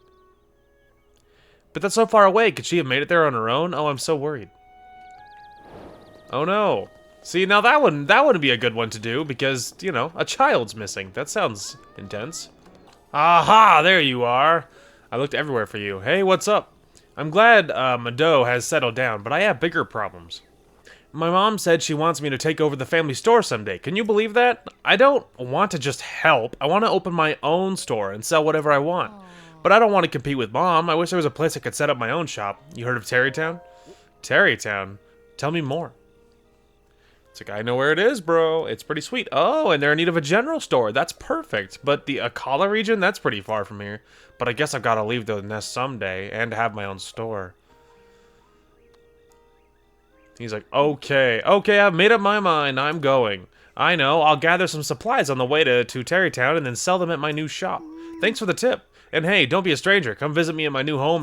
But that's so far away. Could she have made it there on her own? Oh, I'm so worried. Oh no. See, now that wouldn't be a good one to do because, you know, a child's missing. That sounds intense. Aha, there you are. I looked everywhere for you. Hey, what's up? I'm glad Mado has settled down, but I have bigger problems. My mom said she wants me to take over the family store someday. Can you believe that? I don't want to just help. I want to open my own store and sell whatever I want. But I don't want to compete with Mom. I wish there was a place I could set up my own shop. You heard of Terrytown? Terrytown? Tell me more. It's like, I know where it is, bro. It's pretty sweet. Oh, and they're in need of a general store. That's perfect. But the Akala region, that's pretty far from here. But I guess I've got to leave the nest someday and have my own store. He's like, okay, I've made up my mind. I'm going. I know. I'll gather some supplies on the way to Terrytown and then sell them at my new shop. Thanks for the tip. And hey, don't be a stranger. Come visit me at my new home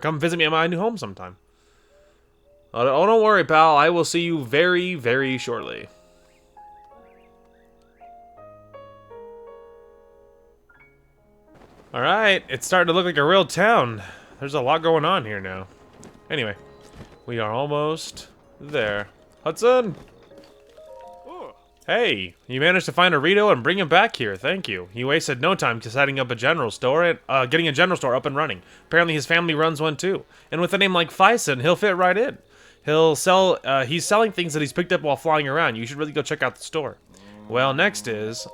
come visit me at my new home sometime. Oh, don't worry, pal. I will see you very, very shortly. Alright, it's starting to look like a real town. There's a lot going on here now. Anyway, we are almost there. Hudson! Hey, you managed to find a Rito and bring him back here. Thank you. He wasted no time to setting up a general store and getting a general store up and running. Apparently his family runs one too. And with a name like Fyson, he'll fit right in. He's selling things that he's picked up while flying around. You should really go check out the store. Well, next is,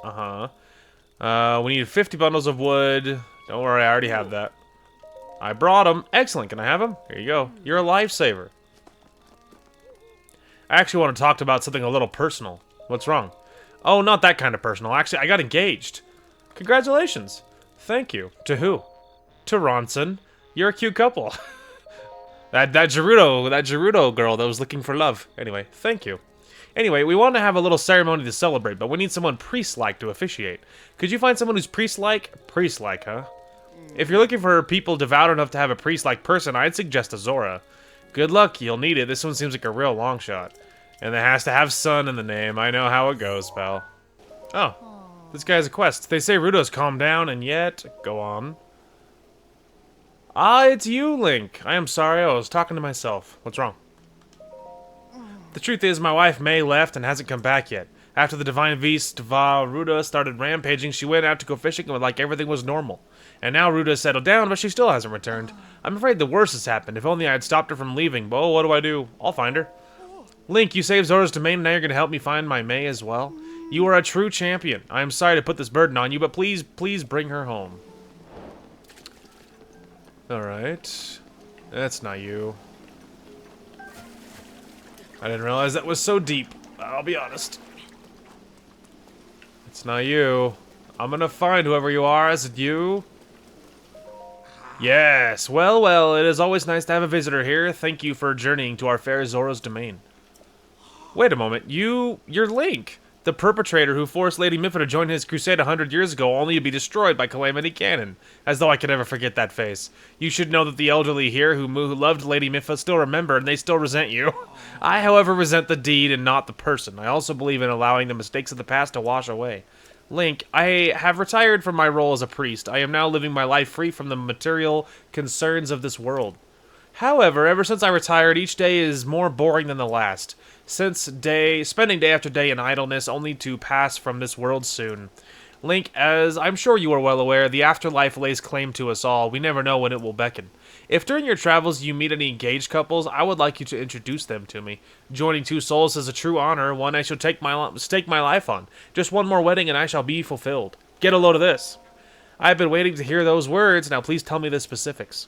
we need 50 bundles of wood. Don't worry, I already have that. I brought them. Excellent, can I have them? Here you go. You're a lifesaver. I actually want to talk about something a little personal. What's wrong? Oh, not that kind of personal. Actually, I got engaged. Congratulations. Thank you. To who? To Ronson. You're a cute couple. that Gerudo girl that was looking for love. Anyway, thank you. Anyway, we want to have a little ceremony to celebrate, but we need someone priest-like to officiate. Could you find someone who's priest-like? Priest-like, huh? If you're looking for people devout enough to have a priest-like person, I'd suggest Azora. Good luck, you'll need it. This one seems like a real long shot. And it has to have sun in the name. I know how it goes, pal. Oh, this guy has a quest. They say Rudo's calmed down, and yet... Go on. Ah, it's you, Link. I am sorry, I was talking to myself. What's wrong? The truth is, my wife May left and hasn't come back yet. After the Divine Beast, Ruda started rampaging, she went out to go fishing and like everything was normal. And now Ruda's settled down, but she still hasn't returned. I'm afraid the worst has happened. If only I had stopped her from leaving. But what do I do? I'll find her. Link, you saved Zora's domain, and now you're going to help me find my May as well? You are a true champion. I am sorry to put this burden on you, but please bring her home. Alright. That's not you. I didn't realize that was so deep. I'll be honest. It's not you. I'm gonna find whoever you are. Is it you? Yes. Well, it is always nice to have a visitor here. Thank you for journeying to our fair Zora's domain. Wait a moment. You're Link, the perpetrator who forced Lady Mipha to join his crusade 100 years ago, only to be destroyed by Calamity Ganon. As though I could ever forget that face. You should know that the elderly here who loved Lady Mipha still remember, and they still resent you. I, however, resent the deed and not the person. I also believe in allowing the mistakes of the past to wash away. Link, I have retired from my role as a priest. I am now living my life free from the material concerns of this world. However, ever since I retired, each day is more boring than the last. Spending day after day in idleness, only to pass from this world soon. Link, as I'm sure you are well aware, the afterlife lays claim to us all. We never know when it will beckon. If during your travels you meet any engaged couples, I would like you to introduce them to me. Joining two souls is a true honor, one I shall stake my life on. Just one more wedding and I shall be fulfilled. Get a load of this. I've been waiting to hear those words, now please tell me the specifics.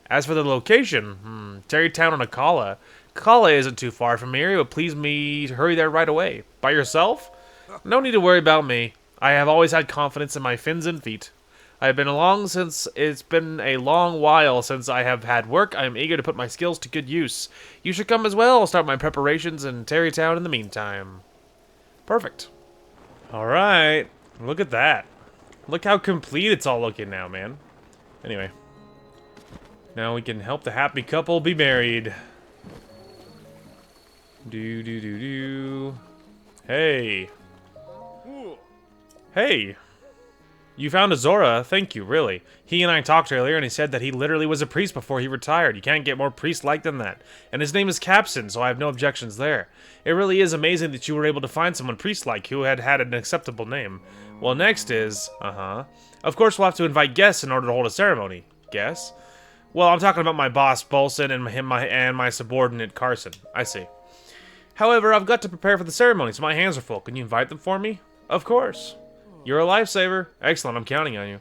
As for the location, Terrytown and Akala. Akala isn't too far from here, but please me to hurry there right away. By yourself? No need to worry about me. I have always had confidence in my fins and feet. It's been a long while since I have had work. I am eager to put my skills to good use. You should come as well. I'll start my preparations in Terrytown in the meantime. Perfect. Alright. Look at that. Look how complete it's all looking now, man. Anyway. Now we can help the happy couple be married. Do do do do. Hey. Hey. You found Azora, thank you, really. He and I talked earlier, and he said that he literally was a priest before he retired. You can't get more priest-like than that. And his name is Capson, so I have no objections there. It really is amazing that you were able to find someone priest-like who had an acceptable name. Well, next is... Of course, we'll have to invite guests in order to hold a ceremony. Guests? Well, I'm talking about my boss, Bolson, and my subordinate, Carson. I see. However, I've got to prepare for the ceremony, so my hands are full. Can you invite them for me? Of course. You're a lifesaver. Excellent, I'm counting on you.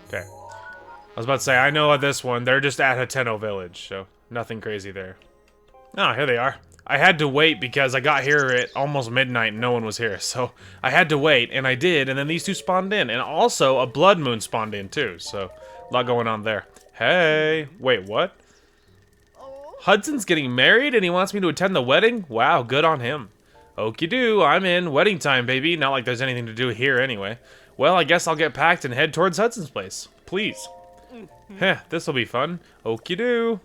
Okay. I was about to say, I know of this one. They're just at Hateno Village, so nothing crazy there. Oh, here they are. I had to wait because I got here at almost midnight and no one was here, so I had to wait, and I did, and then these two spawned in. And also, a blood moon spawned in, too, so a lot going on there. Hey. Wait, what? Hudson's getting married and he wants me to attend the wedding? Wow, good on him. Okie doo, I'm in. Wedding time, baby. Not like there's anything to do here anyway. Well, I guess I'll get packed and head towards Hudson's place. Please. Heh, this'll be fun. Okie doo.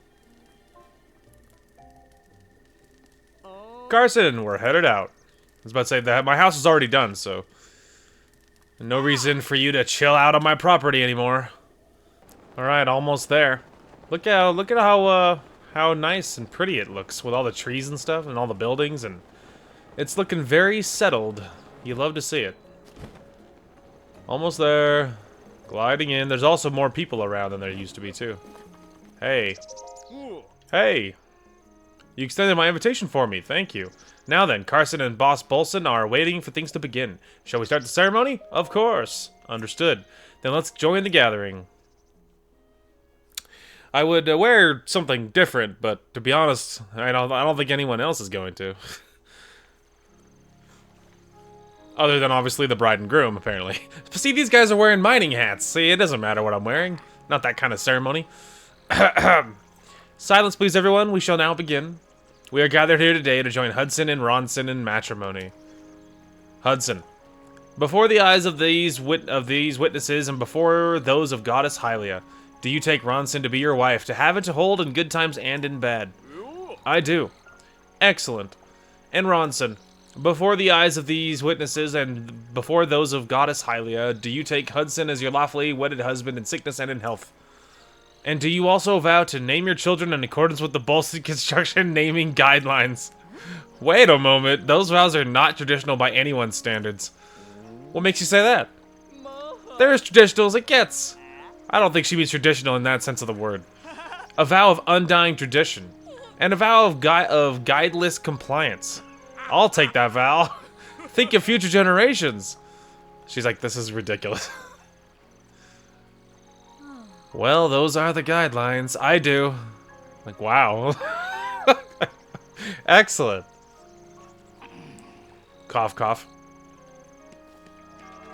Carson, we're headed out. I was about to say that my house is already done, so no reason for you to chill out on my property anymore. Alright, almost there. Look at how nice and pretty it looks with all the trees and stuff and all the buildings, and it's looking very settled. You love to see it. Almost there. Gliding in. There's also more people around than there used to be, too. Hey. Hey. You extended my invitation for me. Thank you. Now then, Carson and Boss Bolson are waiting for things to begin. Shall we start the ceremony? Of course. Understood. Then let's join the gathering. I would wear something different, but to be honest, I don't think anyone else is going to. Other than, obviously, the bride and groom, apparently. See, these guys are wearing mining hats. See, it doesn't matter what I'm wearing. Not that kind of ceremony. Silence, please, everyone. We shall now begin. We are gathered here today to join Hudson and Ronson in matrimony. Hudson. Before the eyes of these witnesses and before those of Goddess Hylia, do you take Ronson to be your wife, to have and to hold in good times and in bad? I do. Excellent. And Ronson, before the eyes of these witnesses and before those of Goddess Hylia, do you take Hudson as your lawfully wedded husband in sickness and in health? And do you also vow to name your children in accordance with the Bolson construction naming guidelines? Wait a moment, those vows are not traditional by anyone's standards. What makes you say that? They're as traditional as it gets. I don't think she means traditional in that sense of the word. A vow of undying tradition. And a vow of guideless compliance. I'll take that vow. Think of future generations. She's like, this is ridiculous. Well, those are the guidelines. I do. Like, wow. Excellent. Cough, cough.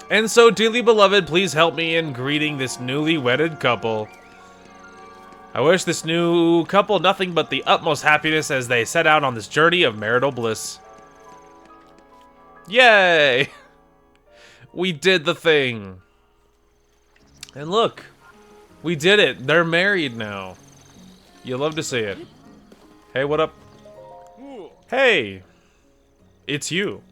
And so, dearly beloved, please help me in greeting this newly wedded couple. I wish this new couple nothing but the utmost happiness as they set out on this journey of marital bliss. Yay! We did the thing. And look, we did it. They're married now. You love to see it. Hey, what up? Hey! It's you.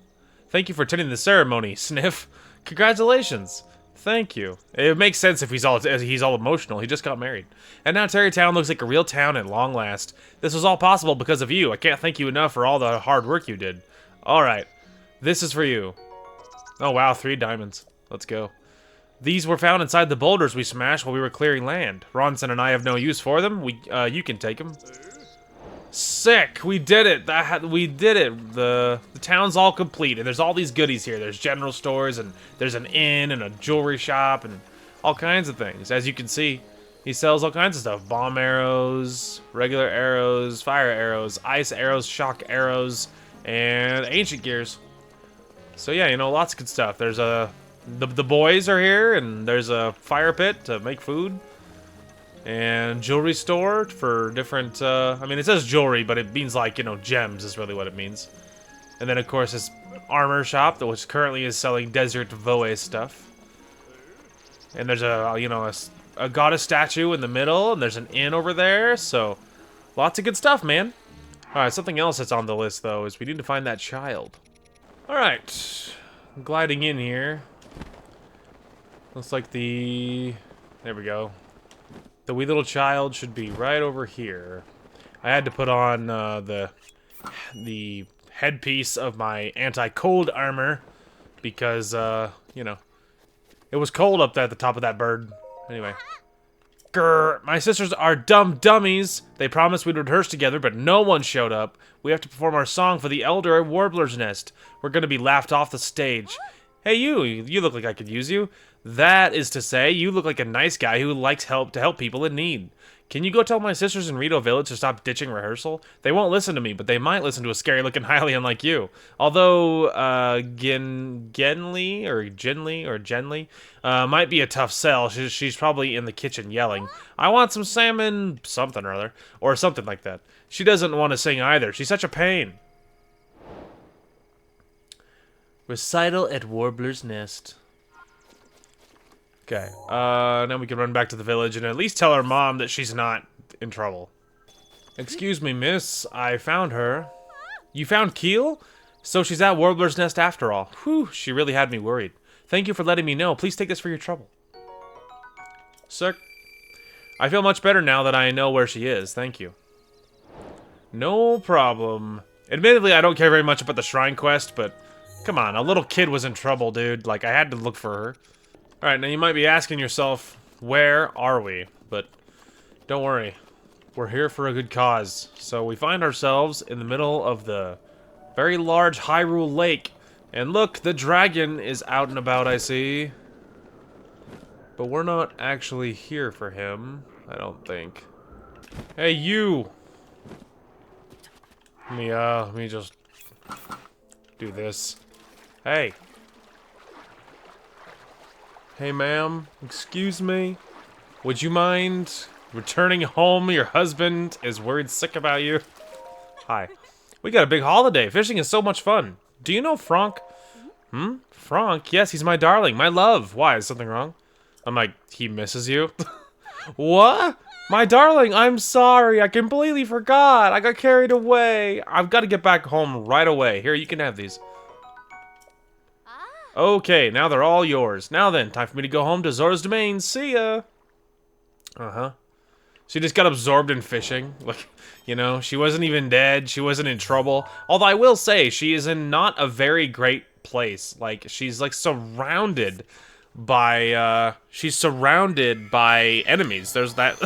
Thank you for attending the ceremony, Sniff. Congratulations. Thank you. It makes sense if he's all emotional. He just got married. And now Terrytown looks like a real town at long last. This was all possible because of you. I can't thank you enough for all the hard work you did. Alright. This is for you. Oh wow, 3 diamonds. Let's go. These were found inside the boulders we smashed while we were clearing land. Ronson and I have no use for them. You can take them. Sick! We did it! We did it! The town's all complete, and there's all these goodies here. There's general stores, and there's an inn, and a jewelry shop, and all kinds of things. As you can see, he sells all kinds of stuff. Bomb arrows, regular arrows, fire arrows, ice arrows, shock arrows, and ancient gears. So yeah, you know, lots of good stuff. There's the boys are here, and there's a fire pit to make food. And jewelry store for different, I mean, it says jewelry, but it means, like, you know, gems is really what it means. And then, of course, this armor shop, which currently is selling Desert Voe stuff. And there's a goddess statue in the middle, and there's an inn over there, so lots of good stuff, man. Alright, something else that's on the list, though, is we need to find that child. Alright. Gliding in here. Looks like the... There we go. The wee little child should be right over here. I had to put on the headpiece of my anti-cold armor because, you know, it was cold up there at the top of that bird. Anyway. Grr, my sisters are dumb dummies. They promised we'd rehearse together, but no one showed up. We have to perform our song for the elder at Warbler's Nest. We're gonna be laughed off the stage. Hey, you look like I could use you. That is to say, you look like a nice guy who likes to help people in need. Can you go tell my sisters in Rito Village to stop ditching rehearsal? They won't listen to me, but they might listen to a scary-looking Hylian like you. Although, Genly might be a tough sell. She's probably in the kitchen yelling, I want some salmon something or other, or something like that. She doesn't want to sing either. She's such a pain. Recital at Warbler's Nest. Okay, now we can run back to the village and at least tell her mom that she's not in trouble. Excuse me, miss. I found her. You found Keel? So she's at Warbler's Nest after all. Whew, she really had me worried. Thank you for letting me know. Please take this for your trouble. Sir, I feel much better now that I know where she is. Thank you. No problem. Admittedly, I don't care very much about the shrine quest, but come on, a little kid was in trouble, dude. Like, I had to look for her. Alright, now you might be asking yourself, where are we? But don't worry, we're here for a good cause. So we find ourselves in the middle of the very large Hyrule Lake. And look, the dragon is out and about, I see. But we're not actually here for him, I don't think. Hey, you! Let me just do this. Hey. Hey, ma'am, excuse me? Would you mind returning home? Your husband is worried sick about you. Hi. We got a big holiday. Fishing is so much fun. Do you know Franck? Franck? Yes, he's my darling, my love. Why, is something wrong? I'm like, he misses you? What? My darling, I'm sorry. I completely forgot. I got carried away. I've got to get back home right away. Here, you can have these. Okay, now they're all yours. Now then, time for me to go home to Zora's Domain. See ya! Uh-huh. She just got absorbed in fishing. Like, you know, she wasn't even dead. She wasn't in trouble. Although I will say, she is in not a very great place. Like, she's, like, surrounded by, enemies. There's that...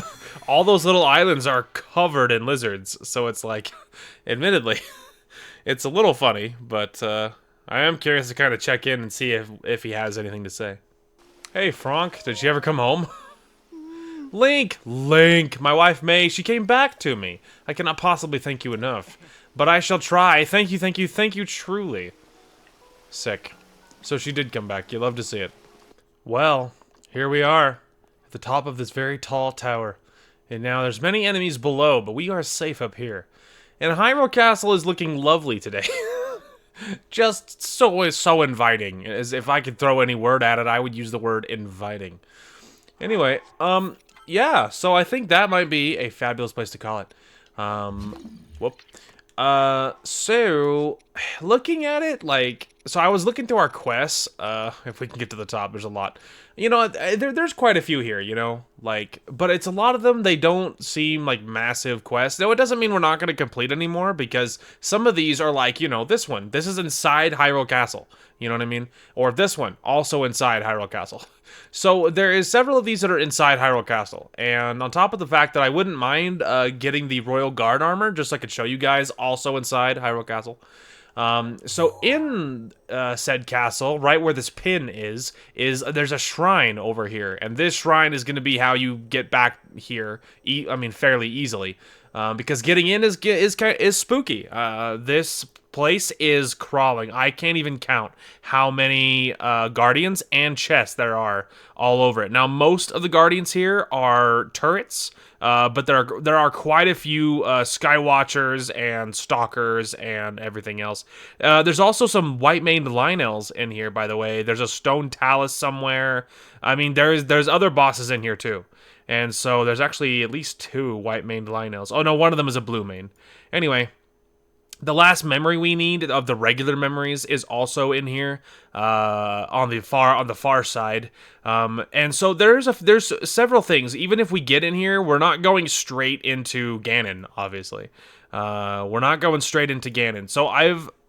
all those little islands are covered in lizards. So it's like, admittedly, it's a little funny, but, I am curious to kind of check in and see if he has anything to say. Hey, Franck, did she ever come home? Link! Link! My wife May, she came back to me. I cannot possibly thank you enough. But I shall try. Thank you, thank you, thank you truly. Sick. So she did come back. You love to see it. Well, here we are. At the top of this very tall tower. And now there's many enemies below, but we are safe up here. And Hyrule Castle is looking lovely today. Just so inviting. As if I could throw any word at it, I would use the word inviting. Anyway, yeah, so I think that might be a fabulous place to call it. Whoop. So, looking at it, like, so I was looking through our quests, if we can get to the top, there's a lot. You know, there's quite a few here, you know, like, but it's a lot of them, they don't seem like massive quests. No, it doesn't mean we're not going to complete anymore, because some of these are like, you know, this one, this is inside Hyrule Castle, you know what I mean? Or this one, also inside Hyrule Castle. So there is several of these that are inside Hyrule Castle, and on top of the fact that I wouldn't mind getting the Royal Guard armor, just so I could show you guys, also inside Hyrule Castle. So in said castle, right where this pin is there's a shrine over here, and this shrine is going to be how you get back here. I mean, fairly easily, because getting in is spooky. This place is crawling. I can't even count how many guardians and chests there are all over it. Now, most of the guardians here are turrets. But there are quite a few Skywatchers and Stalkers and everything else. There's also some white-maned Lionels in here, by the way. There's a Stone Talus somewhere. I mean, there's other bosses in here too. And so there's actually at least 2 white-maned Lionels. Oh no, one of them is a blue mane. Anyway, The last memory we need of the regular memories is also in here, on the far side, and so there's several things. Even if we get in here, we're not going straight into Ganon. Obviously, we're not going straight into Ganon. So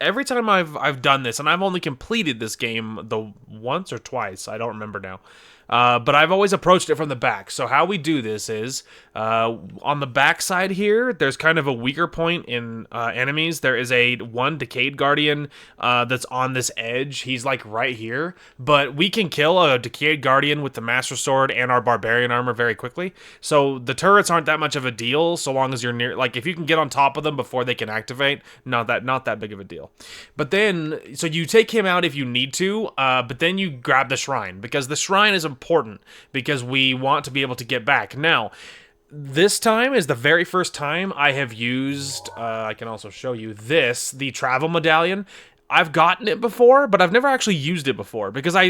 every time I've done this, and I've only completed this game the once or twice. I don't remember now. But I've always approached it from the back. So how we do this is, on the back side here, there's kind of a weaker point in enemies. There is one Decayed Guardian that's on this edge. He's like right here. But we can kill a Decayed Guardian with the Master Sword and our Barbarian Armor very quickly. So the turrets aren't that much of a deal so long as you're near, like if you can get on top of them before they can activate, not that big of a deal. But then, so you take him out if you need to, but then you grab the shrine, because the shrine is important because we want to be able to get back. Now, this time is the very first time I have used, I can also show you this, the travel medallion. I've gotten it before, but I've never actually used it before, because I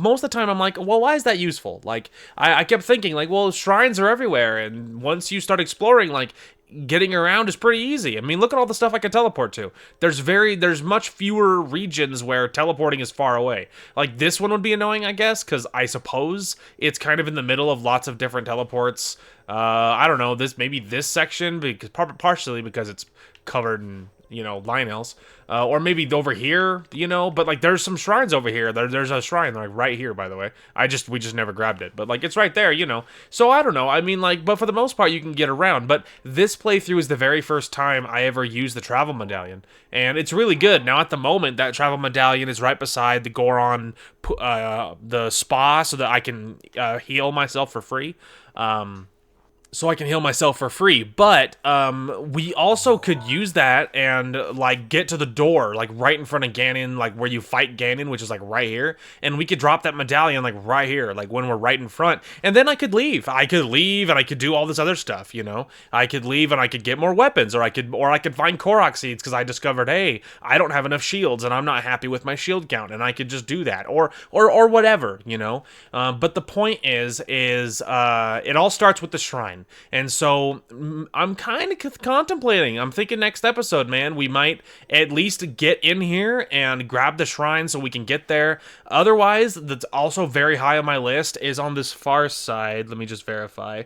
most of the time I'm like, well, why is that useful? Like, I kept thinking, like, well, shrines are everywhere, and once you start exploring, like, getting around is pretty easy. I mean, look at all the stuff I can teleport to. There's much fewer regions where teleporting is far away. Like, this one would be annoying, I guess, because I suppose it's kind of in the middle of lots of different teleports. I don't know, maybe this section, because partially because it's covered in, Lionels. Or maybe over here, but like there's some shrines over here. There's a shrine like right here, by the way. We just never grabbed it, but like it's right there, So I don't know. I mean, like, but for the most part, you can get around. But this playthrough is the very first time I ever used the travel medallion, and it's really good. Now at the moment, that travel medallion is right beside the Goron, the spa, so that I can heal myself for free. But we also could use that and like get to the door, like right in front of Ganon, like where you fight Ganon, which is like right here, and we could drop that medallion like right here, like when we're right in front, and then I could leave and I could do all this other stuff, I could leave and I could get more weapons, or I could find Korok seeds, because I discovered, hey, I don't have enough shields and I'm not happy with my shield count, and I could just do that, or whatever, but the point is it all starts with the shrine. And so I'm kind of contemplating. I'm thinking next episode, man, we might at least get in here and grab the shrine so we can get there. Otherwise, that's also very high on my list, is on this far side. Let me just verify.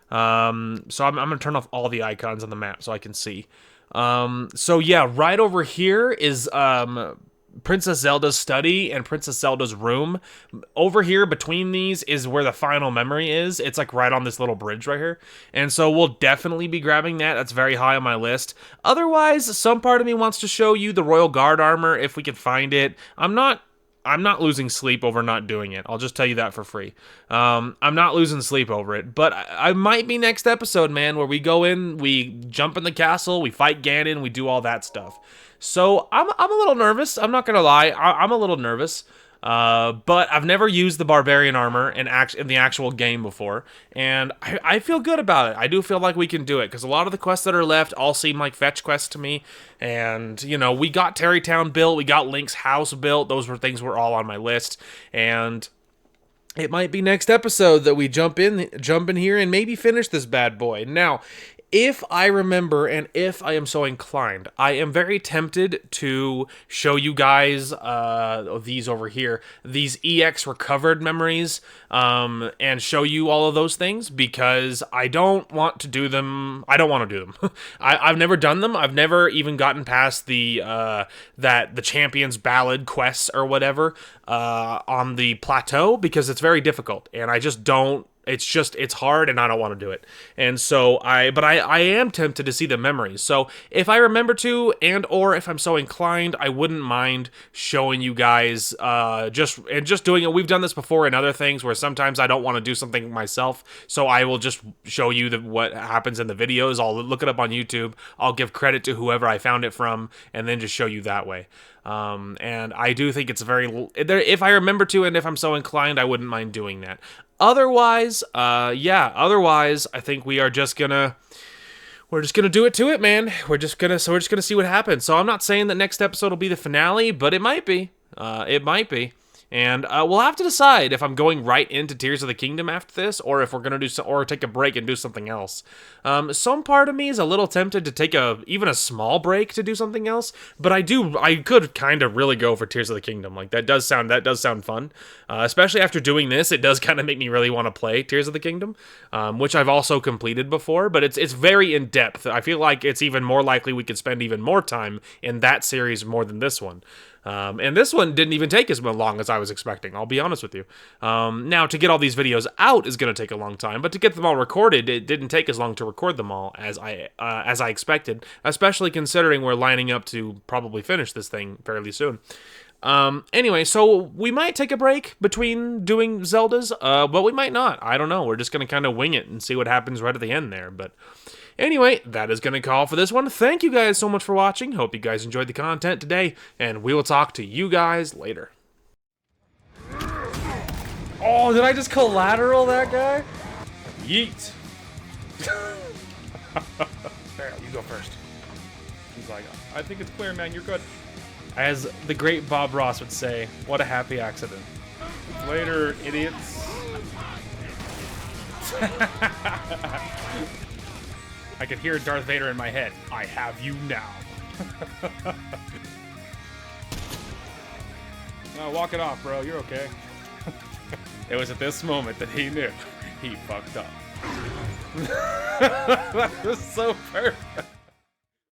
So I'm going to turn off all the icons on the map so I can see. So yeah, right over here is Princess Zelda's study and Princess Zelda's room. Over here between these is where the final memory is. It's like right on this little bridge right here. And so we'll definitely be grabbing that. That's very high on my list. Otherwise, some part of me wants to show you the Royal Guard armor if we can find it. I'm not losing sleep over not doing it. I'll just tell you that for free. I'm not losing sleep over it, but I might be next episode, man, where we go in, we jump in the castle, we fight Ganon, we do all that stuff. So I'm a little nervous. I'm not gonna lie. I'm a little nervous. But I've never used the Barbarian armor in the actual game before, and I feel good about it. I do feel like we can do it, because a lot of the quests that are left all seem like fetch quests to me, and, we got Terrytown built, we got Link's house built, those were all on my list, and it might be next episode that we jump in here and maybe finish this bad boy. Now, if I remember, and if I am so inclined, I am very tempted to show you guys these over here, these EX recovered memories, and show you all of those things, because I don't want to do them. I've never done them. I've never even gotten past the Champion's Ballad quests or whatever on the plateau, because it's very difficult, and I just don't. It's hard, and I don't want to do it. And so I am tempted to see the memories. So if I remember to, or if I'm so inclined, I wouldn't mind showing you guys just doing it. We've done this before in other things where sometimes I don't want to do something myself, so I will just show you what happens in the videos. I'll look it up on YouTube. I'll give credit to whoever I found it from, and then just show you that way. And I do think it's if I remember to, and if I'm so inclined, I wouldn't mind doing that. Otherwise, I think we're just gonna do it to it, man. We're just gonna see what happens. So I'm not saying that next episode will be the finale, but it might be. And we'll have to decide if I'm going right into Tears of the Kingdom after this, or if we're gonna do or take a break and do something else. Some part of me is a little tempted to take even a small break to do something else, but I could kind of really go for Tears of the Kingdom. Like that does sound fun, especially after doing this. It does kind of make me really want to play Tears of the Kingdom, which I've also completed before, but it's very in depth. I feel like it's even more likely we could spend even more time in that series more than this one. And this one didn't even take as long as I was expecting, I'll be honest with you. Now, to get all these videos out is going to take a long time, but to get them all recorded, it didn't take as long to record them all as I expected, especially considering we're lining up to probably finish this thing fairly soon. Anyway, so we might take a break between doing Zeldas, but we might not. I don't know. We're just going to kind of wing it and see what happens right at the end there, but... Anyway, that is going to call for this one. Thank you guys so much for watching. Hope you guys enjoyed the content today, and we will talk to you guys later. Oh, did I just collateral that guy? Yeet. There, you go first. He's like, I think it's clear, man. You're good. As the great Bob Ross would say, what a happy accident. Later, idiots. I could hear Darth Vader in my head. I have you now. No, walk it off, bro. You're okay. It was at this moment that he knew he fucked up. That was so perfect.